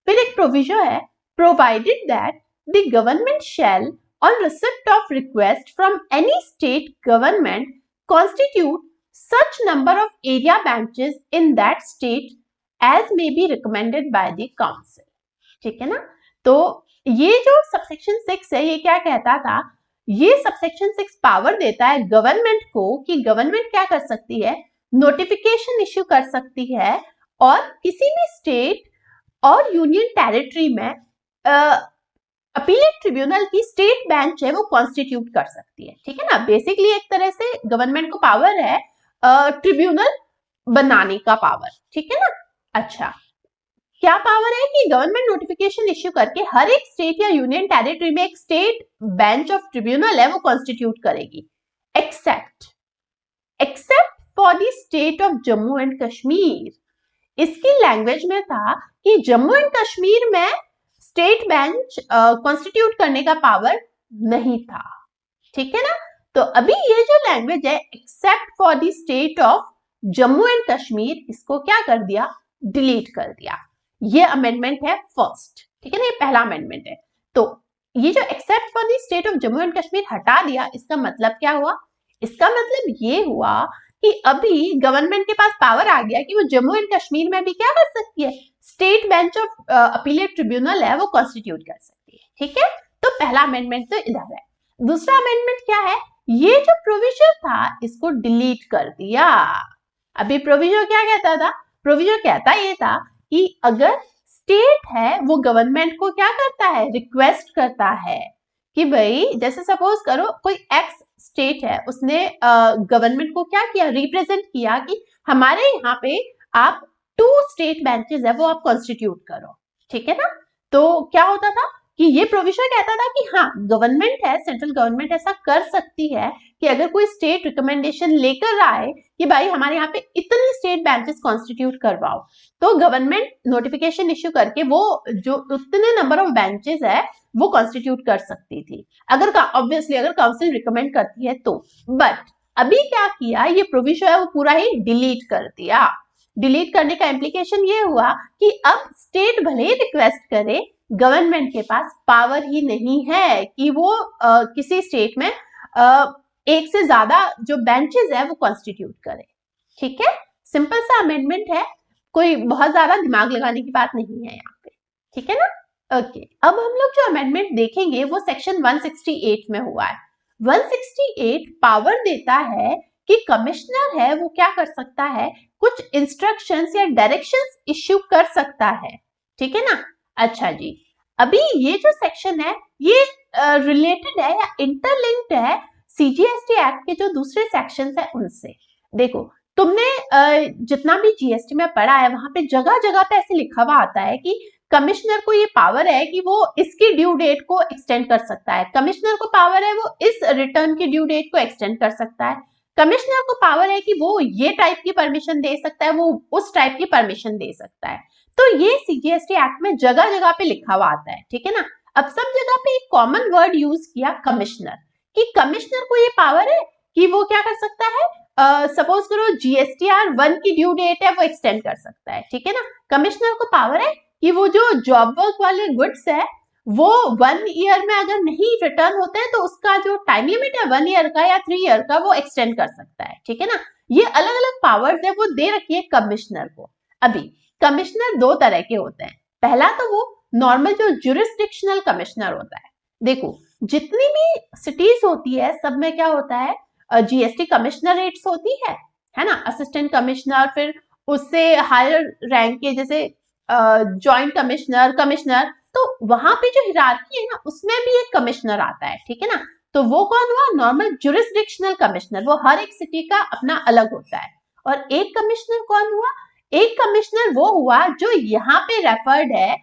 फिर एक provision है, provided that the government shall on receipt of request from any state government constitute such number of area benches in that state as may be recommended by the council, ठीक है ना। तो ये जो subsection 6 है, ये क्या कहता था, ये सबसेक्शन 6 पावर देता है गवर्नमेंट को कि गवर्नमेंट क्या कर सकती है, नोटिफिकेशन इश्यू कर सकती है और किसी भी स्टेट और यूनियन टेरिटरी में अपीलेट ट्रिब्यूनल की स्टेट बेंच है वो कॉन्स्टिट्यूट कर सकती है, ठीक है ना। बेसिकली एक तरह से गवर्नमेंट को पावर है ट्रिब्यूनल बनाने का पावर, ठीक है ना। अच्छा, क्या पावर है कि गवर्नमेंट नोटिफिकेशन इश्यू करके हर एक स्टेट या यूनियन टेरिटरी में एक स्टेट बेंच ऑफ ट्रिब्यूनल है वो कॉन्स्टिट्यूट करेगी, except for the state of Jammu and Kashmir. इसकी लैंग्वेज में था कि जम्मू एंड कश्मीर में स्टेट बेंच कॉन्स्टिट्यूट करने का पावर नहीं था, ठीक है ना। तो अभी ये जो लैंग्वेज है except for the state of Jammu and Kashmir, इसको क्या कर दिया, डिलीट कर दिया। ये अमेंडमेंट है फर्स्ट, ठीक है ना, ये पहला अमेंडमेंट है। तो ये जो except for the state of Jammu and Kashmir हटा दिया, इसका मतलब क्या हुआ, इसका मतलब ये हुआ कि अभी गवर्नमेंट के पास पावर आ गया कि वो जम्मू एंड कश्मीर में भी क्या कर सकती है, state bench of appellate tribunal है वो कॉन्स्टिट्यूट कर सकती है, ठीक है। तो पहला अमेंडमेंट तो इधर है। दूसरा अमेंडमेंट क्या है, ये जो प्रोविजन था इसको डिलीट कर दिया। अभी प्रोविजन क्या कहता था, प्रोविजन कहता ये था कि अगर स्टेट है वो गवर्नमेंट को क्या करता है, रिक्वेस्ट करता है कि भाई, जैसे सपोज करो कोई एक्स स्टेट है, उसने गवर्नमेंट को क्या किया, रिप्रेजेंट किया कि हमारे यहाँ पे आप 2 स्टेट बेंचेस है वो आप कॉन्स्टिट्यूट करो, ठीक है ना। तो क्या होता था कि ये प्रोविजन कहता था कि हाँ, गवर्नमेंट है, सेंट्रल गवर्नमेंट ऐसा कर सकती है कि अगर कोई स्टेट रिकमेंडेशन लेकर आए कि भाई हमारे यहाँ पे इतनी स्टेट बेंचेस कॉन्स्टिट्यूट करवाओ, तो गवर्नमेंट नोटिफिकेशन इश्यू करके वो जो उतने नंबर ऑफ बेंचेस है वो कॉन्स्टिट्यूट कर सकती थी, अगर ऑब्वियसली अगर काउंसिल रिकमेंड करती है तो। बट अभी क्या किया, ये प्रोविजन है वो पूरा ही डिलीट कर दिया। डिलीट करने का इम्प्लीकेशन ये हुआ कि अब स्टेट भले ही रिक्वेस्ट करे, गवर्नमेंट के पास पावर ही नहीं है कि वो किसी स्टेट में एक से ज्यादा जो बेंचेस है वो कॉन्स्टिट्यूट करे, ठीक है। सिंपल सा अमेंडमेंट है, कोई बहुत ज्यादा दिमाग लगाने की बात नहीं है यहाँ पे, ठीक है ना। ओके, अब हम लोग जो अमेंडमेंट देखेंगे वो सेक्शन 168 में हुआ है। 168 पावर देता है कि कमिश्नर है वो क्या कर सकता है, कुछ इंस्ट्रक्शंस या डायरेक्शंस इश्यू कर सकता है, ठीक है ना। अच्छा जी, अभी ये जो सेक्शन है ये रिलेटेड है या इंटरलिंक्ड है सीजीएसटी एक्ट के जो दूसरे सेक्शंस है उनसे। देखो, तुमने जितना भी जीएसटी में पढ़ा है वहां पे जगह जगह पे ऐसे लिखा हुआ आता है कि कमिश्नर को ये पावर है कि वो इसकी ड्यू डेट को एक्सटेंड कर सकता है, कमिश्नर को पावर है वो इस रिटर्न की ड्यू डेट को एक्सटेंड कर सकता है, कमिश्नर को पावर है कि वो ये टाइप की परमिशन दे सकता है, वो उस टाइप की परमिशन दे सकता है। तो ये सीजीएसटी एक्ट में जगह जगह पे लिखा हुआ आता है, ठीक है ना। अब सब जगह पे एक कॉमन वर्ड यूज किया कमिश्नर, कि कमिश्नर को ये पावर है कि वो क्या कर सकता है, सपोज करो जीएसटीआर 1 की ड्यू डेट है वो एक्सटेंड कर सकता है, ठीक है ना। कमिश्नर को पावर है कि वो जो जॉब वर्क वाले गुड्स है वो 1 ईयर में अगर नहीं रिटर्न होते हैं तो उसका जो टाइम लिमिट है 1 ईयर का या 3 ईयर का वो एक्सटेंड कर सकता है, ठीक है ना। ये अलग अलग पावर्स है वो दे रखी है कमिश्नर को। अभी कमिश्नर 2 तरह के होते हैं, पहला तो वो नॉर्मल जो जुरिस्डिक्शनल कमिश्नर होता है। देखो, जितनी भी सिटीज होती है सब में क्या होता है, जीएसटी कमिश्नरेट्स होती है ना, असिस्टेंट कमिश्नर, फिर उससे हायर रैंक के जैसे जॉइंट कमिश्नर, कमिश्नर, तो वहां पे जो हिरार्की है ना उसमें भी एक कमिश्नर आता है, ठीक है ना। तो वो कौन हुआ, नॉर्मल जुरिस्डिक्शनल कमिश्नर, वो हर एक सिटी का अपना अलग होता है। और एक कमिश्नर कौन हुआ, एक कमिश्नर वो हुआ जो यहाँ पे रेफर्ड है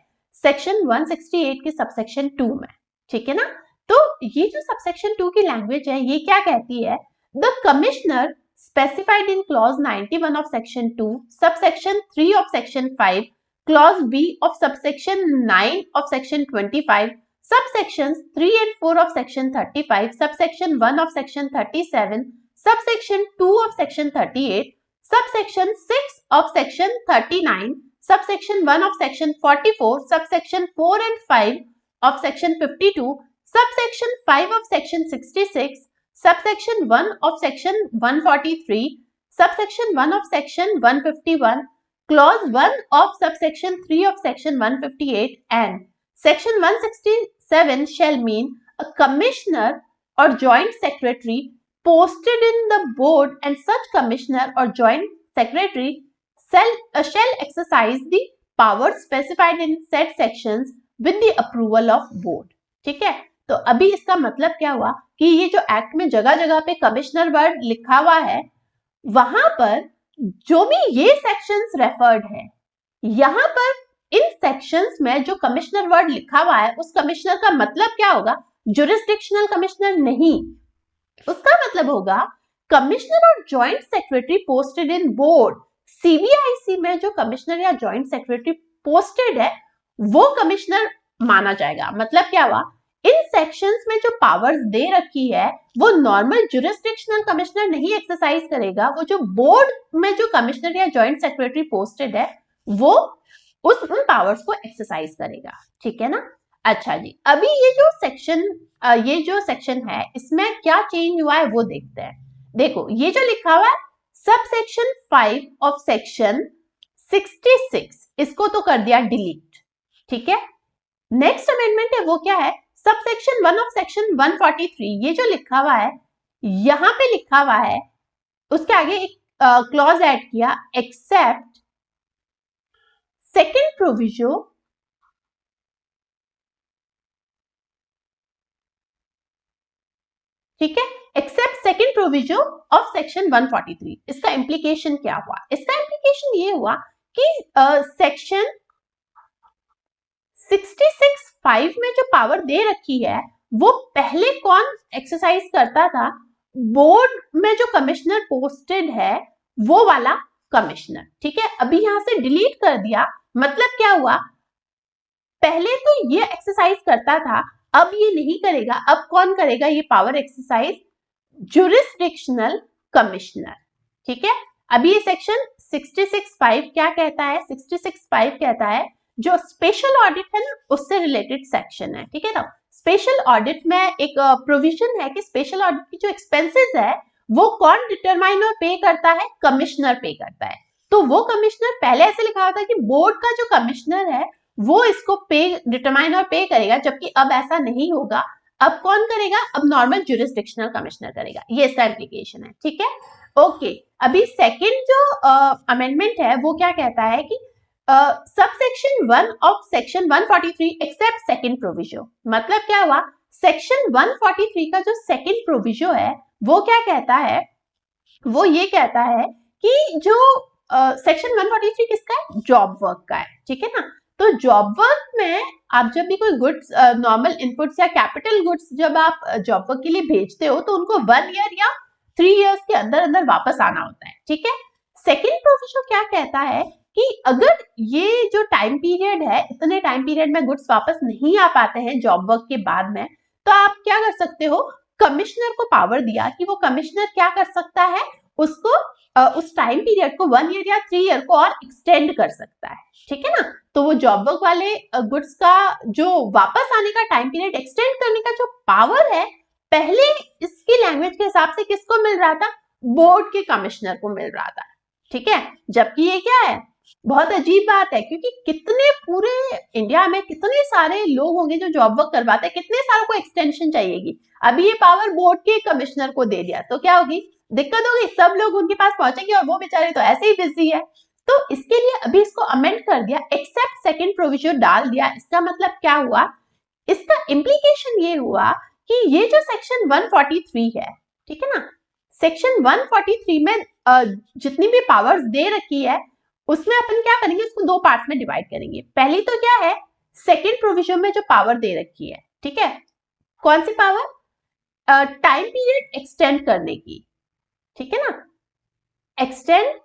सेक्शन 168 के सबसेक्शन 2 में, ठीक है ना। तो ये जो सबसेक्शन 2 की लैंग्वेज है ये क्या कहती है, the commissioner specified in clause 91 of section 2, subsection 3 of section 5, clause B of subsection 9 of section 25, subsections 3 and 4 of section 35, subsection 1 of section 37, subsection 2 of section 38, subsection 6 of section 39, subsection 1 of section 44, subsection 4 and 5 of section 52, subsection 5 of section 66, subsection 1 of section 143, subsection 1 of section 151, clause 1 of subsection 3 of section 158 and section 167 shall mean a commissioner or joint secretary posted in the board, and such commissioner or joint secretary shall exercise the powers specified in said sections with the approval of board. ठीक है, तो अभी इसका मतलब क्या हुआ कि ये जो एक्ट में जगह जगह पे कमिश्नर वर्ड लिखा हुआ है, वहां पर जो भी ये सेक्शंस रेफर्ड है, यहां पर इन सेक्शंस में जो कमिश्नर वर्ड लिखा हुआ है, उस कमिश्नर का मतलब क्या होगा? जुरिस्डिक्शनल कमिश्नर नहीं, उसका मतलब होगा कमिश्नर और joint secretary posted in board. CBIC में जो कमिश्नर या जॉइंट सेक्रेटरी पोस्टेड है, वो कमिश्नर माना जाएगा। मतलब क्या हुआ, इन सेक्शंस में जो पावर्स दे रखी है, वो नॉर्मल जुरिस्डिक्शनल कमिश्नर नहीं एक्सरसाइज करेगा, वो जो बोर्ड में जो कमिश्नर या जॉइंट सेक्रेटरी पोस्टेड है, वो उन पावर्स को एक्सरसाइज करेगा। ठीक है ना? अच्छा जी, अभी ये जो सेक्शन है, इसमें क्या चेंज हुआ है वो देखते हैं। देखो, ये जो लिखा हुआ है सब सेक्शन 5 ऑफ सेक्शन 66, इसको तो कर दिया डिलीट। ठीक है, नेक्स्ट अमेंडमेंट है वो क्या है? सब सेक्शन 1 ऑफ सेक्शन 143, ये जो लिखा हुआ है, यहां पे लिखा हुआ है, उसके आगे एक क्लॉज ऐड किया, एक्सेप्ट सेकेंड प्रोविजो ठीक है, except second proviso of section 143। इसका इंप्लीकेशन क्या हुआ? इसका इंप्लीकेशन ये हुआ कि सेक्शन 66(5) में जो पावर दे रखी है, वो पहले कौन एक्सरसाइज करता था? बोर्ड में जो कमिश्नर पोस्टेड है, वो वाला कमिश्नर। ठीक है, अभी यहां से डिलीट कर दिया। मतलब क्या हुआ, पहले तो ये एक्सरसाइज करता था, अब ये नहीं करेगा। अब कौन करेगा ये पावर एक्सरसाइज? Jurisdictional commissioner. ठीक है, अभी ये सेक्शन 66(5) क्या कहता है? 66(5) कहता है जो स्पेशल ऑडिट है ना, उससे रिलेटेड सेक्शन है। ठीक है ना, स्पेशल ऑडिट में एक प्रोविजन है कि स्पेशल ऑडिट की जो एक्सपेंसेस है, वो कौन डिटरमाइन और पे करता है? कमिश्नर पे करता है। तो वो कमिश्नर, पहले ऐसे लिखा होता है कि बोर्ड का जो कमिश्नर है वो इसको पे डिटरमाइन और पे करेगा, जबकि अब ऐसा नहीं होगा। अब कौन करेगा? अब नॉर्मल जुरिस्डिक्शनल कमिश्नर करेगा। ये इसका एप्लीकेशन है। ठीक है, ओके। अभी सेकंड जो अमेंडमेंट है वो क्या कहता है कि sub section 1 of section 143 except second proviso. मतलब क्या हुआ, सेक्शन 143 का जो सेकंड प्रोविजो है, वो क्या कहता है? वो ये कहता है कि जो सेक्शन 143 किसका है? जॉब वर्क का है। ठीक है ना, तो जॉब वर्क में आप जब भी कोई गुड्स, नॉर्मल इनपुट्स या कैपिटल गुड्स जब आप जॉब वर्क के लिए भेजते हो, तो उनको 1 ईयर या 3 इयर्स के अंदर अंदर वापस आना होता है। ठीक है, सेकेंड प्रोविजन क्या कहता है कि अगर ये जो टाइम पीरियड है, इतने टाइम पीरियड में गुड्स वापस नहीं आ पाते हैं जॉब वर्क के बाद में, तो आप क्या कर सकते हो? कमिश्नर को पावर दिया कि वो कमिश्नर क्या कर सकता है, उसको उस टाइम पीरियड को 1 ईयर या 3 ईयर को और एक्सटेंड कर सकता है। ठीक है ना, तो वो जॉब वर्क वाले गुड्स का जो वापस आने का टाइम पीरियड एक्सटेंड करने का जो पावर है, पहले इसकी लैंग्वेज के हिसाब से किसको मिल रहा था? बोर्ड के कमिश्नर को मिल रहा था। ठीक है, जबकि ये क्या है, बहुत अजीब बात है, क्योंकि कितने पूरे इंडिया में कितने सारे लोग होंगे जो जॉब वर्क करवाते हैं, कितने सारों को एक्सटेंशन चाहिएगी। अभी ये पावर बोर्ड के कमिश्नर को दे दिया तो क्या होगी? दिक्कत होगी, सब लोग उनके पास पहुंचेंगे और वो बेचारे तो ऐसे ही बिजी है। तो इसके लिए अभी इसको अमेंड कर दिया, एक्सेप्ट सेकंड प्रोविजन डाल दिया। इसका मतलब क्या हुआ? इसका इंप्लीकेशन ये हुआ कि ये जो सेक्शन 143 है, ठीक है ना, सेक्शन 143 में जितनी भी पावर्स दे रखी है, उसमें अपन क्या करेंगे, उसको दो पार्ट में डिवाइड करेंगे। पहली तो क्या है, सेकेंड प्रोविजन में जो पावर दे रखी है, ठीक है, कौन सी पावर? टाइम पीरियड एक्सटेंड करने की। ठीक है ना, एक्सटेंड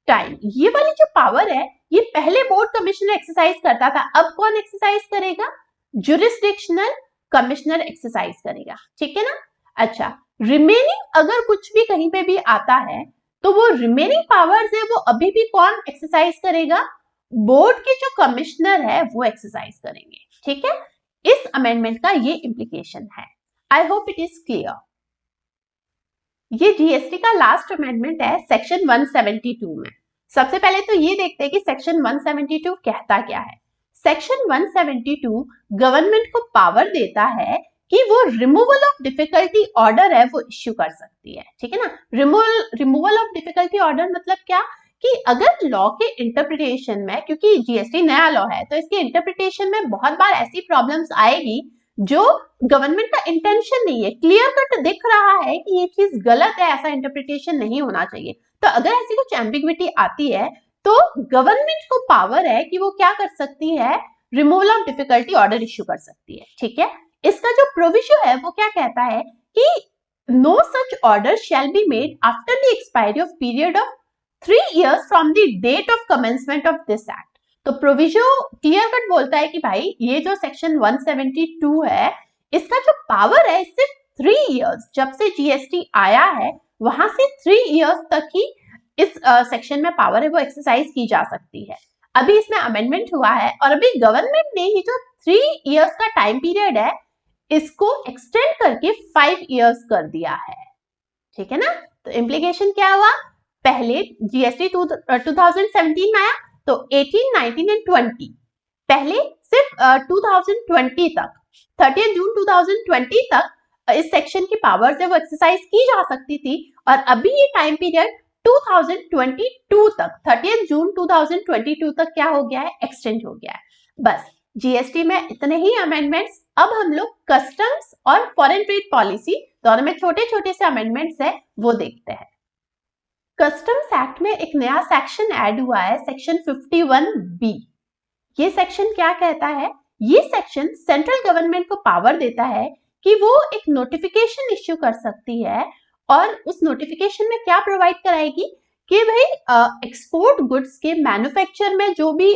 टाइम, ये वाली जो पावर है, ये पहले बोर्ड कमिश्नर एक्सरसाइज करता था, अब कौन एक्सरसाइज करेगा? जुरिस्डिक्शनल कमिश्नर एक्सरसाइज करेगा। ठीक है ना, अच्छा, रिमेनिंग अगर कुछ भी कहीं पे भी आता है, तो वो रिमेनिंग पावर्स है, वो अभी भी कौन एक्सरसाइज करेगा? बोर्ड के जो कमिश्नर है वो एक्सरसाइज करेंगे। ठीक है, इस अमेंडमेंट का ये इंप्लीकेशन है। I hope it is clear. ये जीएसटी का लास्ट अमेंडमेंट है सेक्शन 172 में। सबसे पहले तो ये देखते हैं कि सेक्शन 172 कहता क्या है। सेक्शन 172 गवर्नमेंट को पावर देता है कि वो रिमूवल ऑफ डिफिकल्टी ऑर्डर है वो इश्यू कर सकती है। ठीक है ना, रिमूवल ऑफ डिफिकल्टी ऑर्डर मतलब क्या कि अगर लॉ के इंटरप्रिटेशन में, क्योंकि जीएसटी नया लॉ है, तो इसके इंटरप्रिटेशन में बहुत बार ऐसी प्रॉब्लम्स आएगी जो गवर्नमेंट का इंटेंशन नहीं है, क्लियर कट दिख रहा है कि ये चीज गलत है, ऐसा इंटरप्रिटेशन नहीं होना चाहिए। तो अगर ऐसी कुछ एम्बिग्विटी आती है तो गवर्नमेंट को पावर है कि वो क्या कर सकती है, removal of difficulty order issue कर सकती है। ठीक है, इसका जो प्रोविजन है वो क्या कहता है कि no such order shall be made after the expiry of period of 3 years from the date of commencement of this act. तो प्रोविजन क्लियर कट बोलता है कि भाई ये जो सेक्शन 172 है इसका जो पावर है सिर्फ 3 years, जब से जीएसटी आया है वहां से 3 years तक ही इस सेक्शन में पावर है वो एक्सरसाइज की जा सकती है। अभी इसमें अमेंडमेंट हुआ है और अभी गवर्नमेंट ने ही जो 3 years का टाइम पीरियड है इसको एक्सटेंड करके 5 years कर दिया है। ठीक है ना, तो इम्प्लीकेशन क्या हुआ, पहले जीएसटी 2017 में आया तो 18, 19 एंड 20, पहले सिर्फ 2020 तक 30 जून 2020 तक इस सेक्शन की पावर्स है वो एक्सरसाइज की जा सकती थी, और अभी ये टाइम पीरियड 2022 तक 30 जून 2022 तक क्या हो गया है, एक्सटेंड हो गया है। बस जीएसटी में इतने ही अमेंडमेंट्स। अब हम लोग कस्टम्स और फॉरेन ट्रेड पॉलिसी दोनों में छोटे छोटे से अमेंडमेंट्स है वो देखते हैं। कस्टम्स एक्ट में एक नया सेक्शन ऐड हुआ है, सेक्शन 51B। ये सेक्शन क्या कहता है, ये सेक्शन सेंट्रल गवर्नमेंट को पावर देता है कि वो एक नोटिफिकेशन इश्यू कर सकती है, और उस नोटिफिकेशन में क्या प्रोवाइड कराएगी कि भाई एक्सपोर्ट गुड्स के मैन्युफैक्चर में जो भी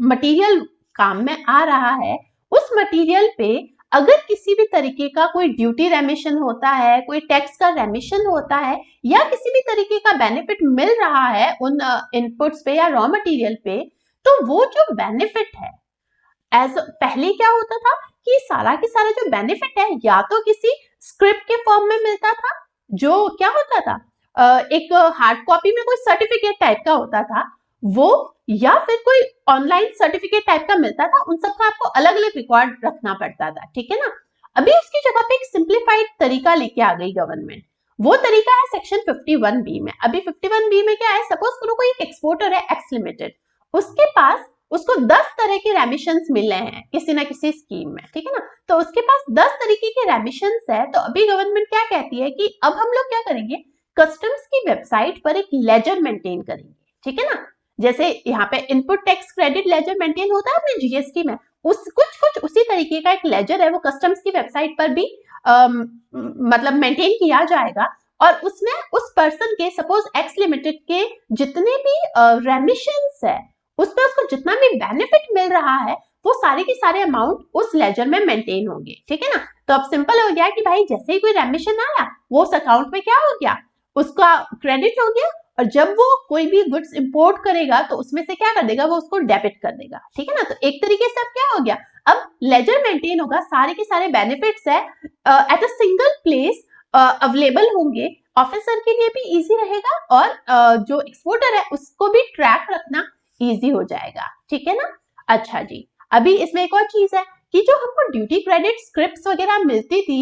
मटेरियल काम में आ रहा है उस मटेरियल पे अगर किसी भी तरीके का कोई ड्यूटी रेमिशन होता है, कोई टैक्स का रेमिशन होता है, या किसी भी तरीके का बेनिफिट मिल रहा है उन इनपुट्स पे या रॉ मटेरियल पे, तो वो जो बेनिफिट है एज पहले क्या होता था कि सारा की सारा जो बेनिफिट है या तो किसी स्क्रिप्ट के फॉर्म में मिलता था, जो क्या होता था एक हार्ड कॉपी में कोई सर्टिफिकेट टाइप का होता था वो, या फिर कोई ऑनलाइन सर्टिफिकेट टाइप का मिलता था, उन सबका आपको अलग अलग रिकॉर्ड रखना पड़ता था। ठीक है ना, अभी उसकी जगह पे एक सिंप्लीफाइड तरीका लेके आ गई गवर्नमेंट, वो तरीका है सेक्शन 51B में। अभी 51B में क्या है, सपोज करो कोई एक एक्सपोर्टर है एक्स लिमिटेड, उसके पास उसको 10 तरह के रेमिशंस मिले हैं किसी ना किसी स्कीम में। ठीक है ना, तो उसके पास 10 तरीके के रेमिशंस है, तो अभी गवर्नमेंट क्या कहती है कि अब हम लोग क्या करेंगे, कस्टम्स की वेबसाइट पर एक लेजर मेंटेन करेंगे। ठीक है ना, जैसे यहाँ पे input tax credit ledger maintain होता है अपने जीएसटी में, उस कुछ उसी तरीके का एक लेजर है वो कस्टम्स की वेबसाइट पर भी मतलब मेंटेन किया जाएगा, और उसमें उस पर्सन के सपोज एक्स लिमिटेड के जितने भी रेमिशंस है उस पर उसको जितना भी बेनिफिट मिल रहा है वो सारे के सारे अमाउंट उस लेजर में मेंटेन होंगे। ठीक है ना, तो अब सिंपल हो गया कि भाई जैसे ही कोई रेमिशन आया वो उस अकाउंट में क्या हो गया, उसका क्रेडिट हो गया, और जब वो कोई भी गुड्स इंपोर्ट करेगा तो उसमें से क्या कर देगा, वो उसको डेबिट कर देगा। ठीक है ना, तो एक तरीके से अब क्या हो गया, अब लेजर मेंटेन होगा, सारे के सारे बेनिफिट्स है at a single place available होंगे, ऑफिसर के लिए भी इजी रहेगा और जो एक्सपोर्टर है उसको भी ट्रैक रखना इजी हो जाएगा। ठीक है ना, अच्छा जी, अभी इसमें एक और चीज है कि जो हमको ड्यूटी क्रेडिट स्क्रिप्ट्स वगैरह मिलती थी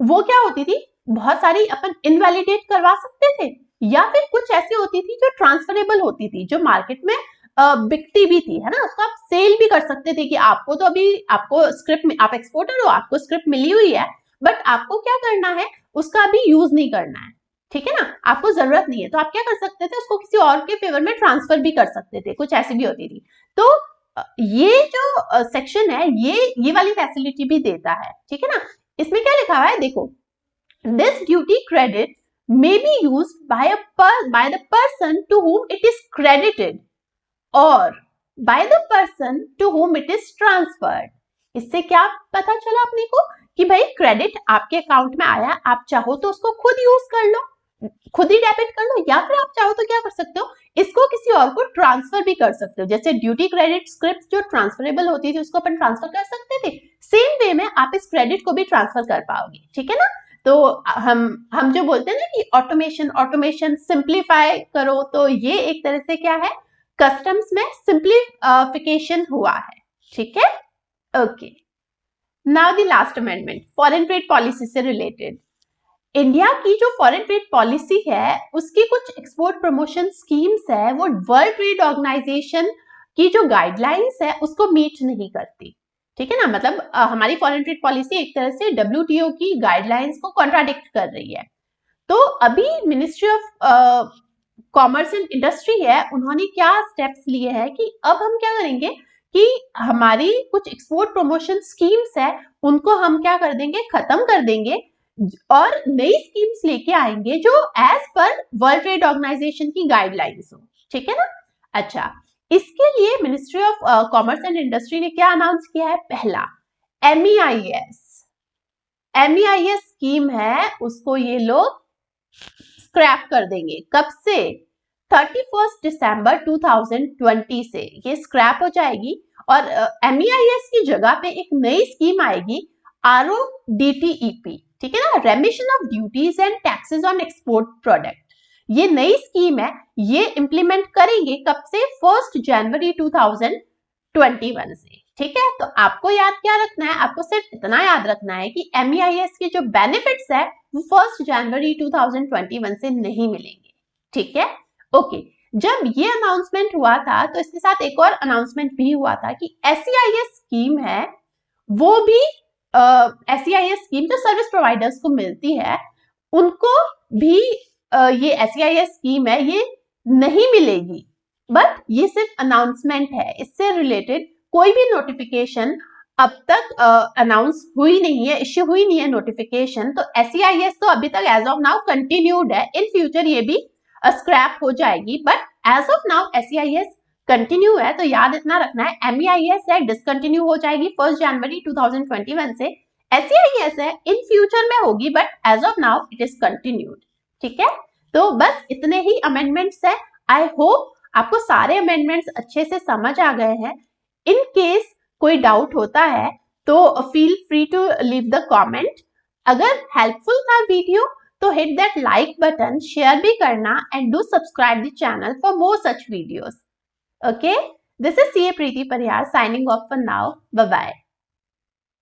वो क्या होती थी, बहुत सारी अपन इनवैलिडेट करवा सकते थे, या फिर कुछ ऐसी होती थी जो ट्रांसफरेबल होती थी, जो मार्केट में बिकती भी थी, है ना, उसको आप सेल भी कर सकते थे कि आपको तो अभी आपको स्क्रिप्ट में, आप एक्सपोर्टर हो, आपको स्क्रिप्ट मिली हुई है, बट आपको क्या करना है, उसका अभी यूज नहीं करना है। ठीक है ना, आपको जरूरत नहीं है, तो आप क्या कर सकते थे, उसको किसी और के फेवर में ट्रांसफर भी कर सकते थे, कुछ ऐसी भी होती थी। तो ये जो सेक्शन है ये वाली फैसिलिटी भी देता है। ठीक है ना, इसमें क्या लिखा हुआ है देखो, this duty credit may be used by the person to whom it is credited or by the person to whom it is transferred। इससे क्या पता चला अपने को कि भाई क्रेडिट आपके अकाउंट में आया, आप चाहो तो उसको खुद यूज कर लो, खुद ही डेबिट कर लो, या फिर आप चाहो तो क्या कर सकते हो, इसको किसी और को ट्रांसफर भी कर सकते हो। जैसे ड्यूटी क्रेडिट स्क्रिप्ट जो ट्रांसफरेबल होती थी उसको अपन ट्रांसफर कर सकते थे, सेम वे में आप इस क्रेडिट को भी ट्रांसफर कर पाओगे। ठीक है ना, तो हम जो बोलते हैं ना कि ऑटोमेशन सिंप्लीफाई करो, तो ये एक तरह से क्या है, कस्टम्स में सिंप्लीफिकेशन हुआ है। ठीक है, okay. Now the last amendment, foreign trade policy से रिलेटेड। इंडिया की जो फॉरेन ट्रेड पॉलिसी है उसकी कुछ एक्सपोर्ट प्रमोशन स्कीम्स है वो वर्ल्ड ट्रेड ऑर्गेनाइजेशन की जो गाइडलाइंस है उसको मीट नहीं करती। ठीक है ना, मतलब हमारी फॉरेन ट्रेड पॉलिसी एक तरह से WTO की गाइडलाइंस को कॉन्ट्राडिक्ट कर रही है। तो अभी ministry of commerce and industry है, उन्होंने क्या स्टेप्स लिए हैं कि अब हम क्या करेंगे कि हमारी कुछ एक्सपोर्ट प्रमोशन स्कीम्स है उनको हम क्या कर देंगे, खत्म कर देंगे और नई स्कीम्स लेके आएंगे जो as per world trade organization की गाइडलाइंस हो। ठीक है ना। अच्छा, इसके लिए ministry of commerce and industry ने क्या अनाउंस किया है, पहला MEIS स्कीम है उसको ये लोग स्क्रैप कर देंगे। कब से, 31 दिसंबर 2020 से ये स्क्रैप हो जाएगी और MEIS की जगह पे एक नई स्कीम आएगी RODTEP, ठीक है ना, रेमिशन of duties and taxes on export product. ये नई स्कीम है, ये इंप्लीमेंट करेंगे कब से, 1 जनवरी 2021 से। ठीक है, तो आपको याद क्या रखना है, आपको सिर्फ इतना याद रखना है कि MEIS के जो बेनिफिट्स है वो 1 जनवरी 2021 से नहीं मिलेंगे। ठीक है, ओके। जब ये अनाउंसमेंट हुआ था तो इसके साथ एक और अनाउंसमेंट भी हुआ था कि SEIS स्कीम है, वो भी SEIS स्कीम जो सर्विस प्रोवाइडर्स को मिलती है उनको भी ये SEIS स्कीम है ये नहीं मिलेगी। बट ये सिर्फ अनाउंसमेंट है, इससे रिलेटेड कोई भी नोटिफिकेशन अब तक अनाउंस हुई नहीं है, इश्यू हुई नहीं है नोटिफिकेशन। तो SEIS तो अभी तक एज ऑफ नाउ कंटिन्यूड है, इन फ्यूचर ये भी स्क्रैप हो जाएगी, but as of now SEIS continue है। तो याद इतना रखना है, MEIS है डिसकंटिन्यू हो जाएगी 1 जनवरी 2021 से, SEIS है इन फ्यूचर में होगी but as of now it is continued. ठीक है, तो बस इतने ही अमेंडमेंट्स है। आई होप आपको सारे अमेंडमेंट्स अच्छे से समझ आ गए हैं। इन केस कोई डाउट होता है तो feel free to leave the comment. अगर हेल्पफुल था वीडियो तो hit that like button, share भी करना and do subscribe the channel for more such videos. Okay, this is CA Preeti Parihar signing off for now. Bye bye.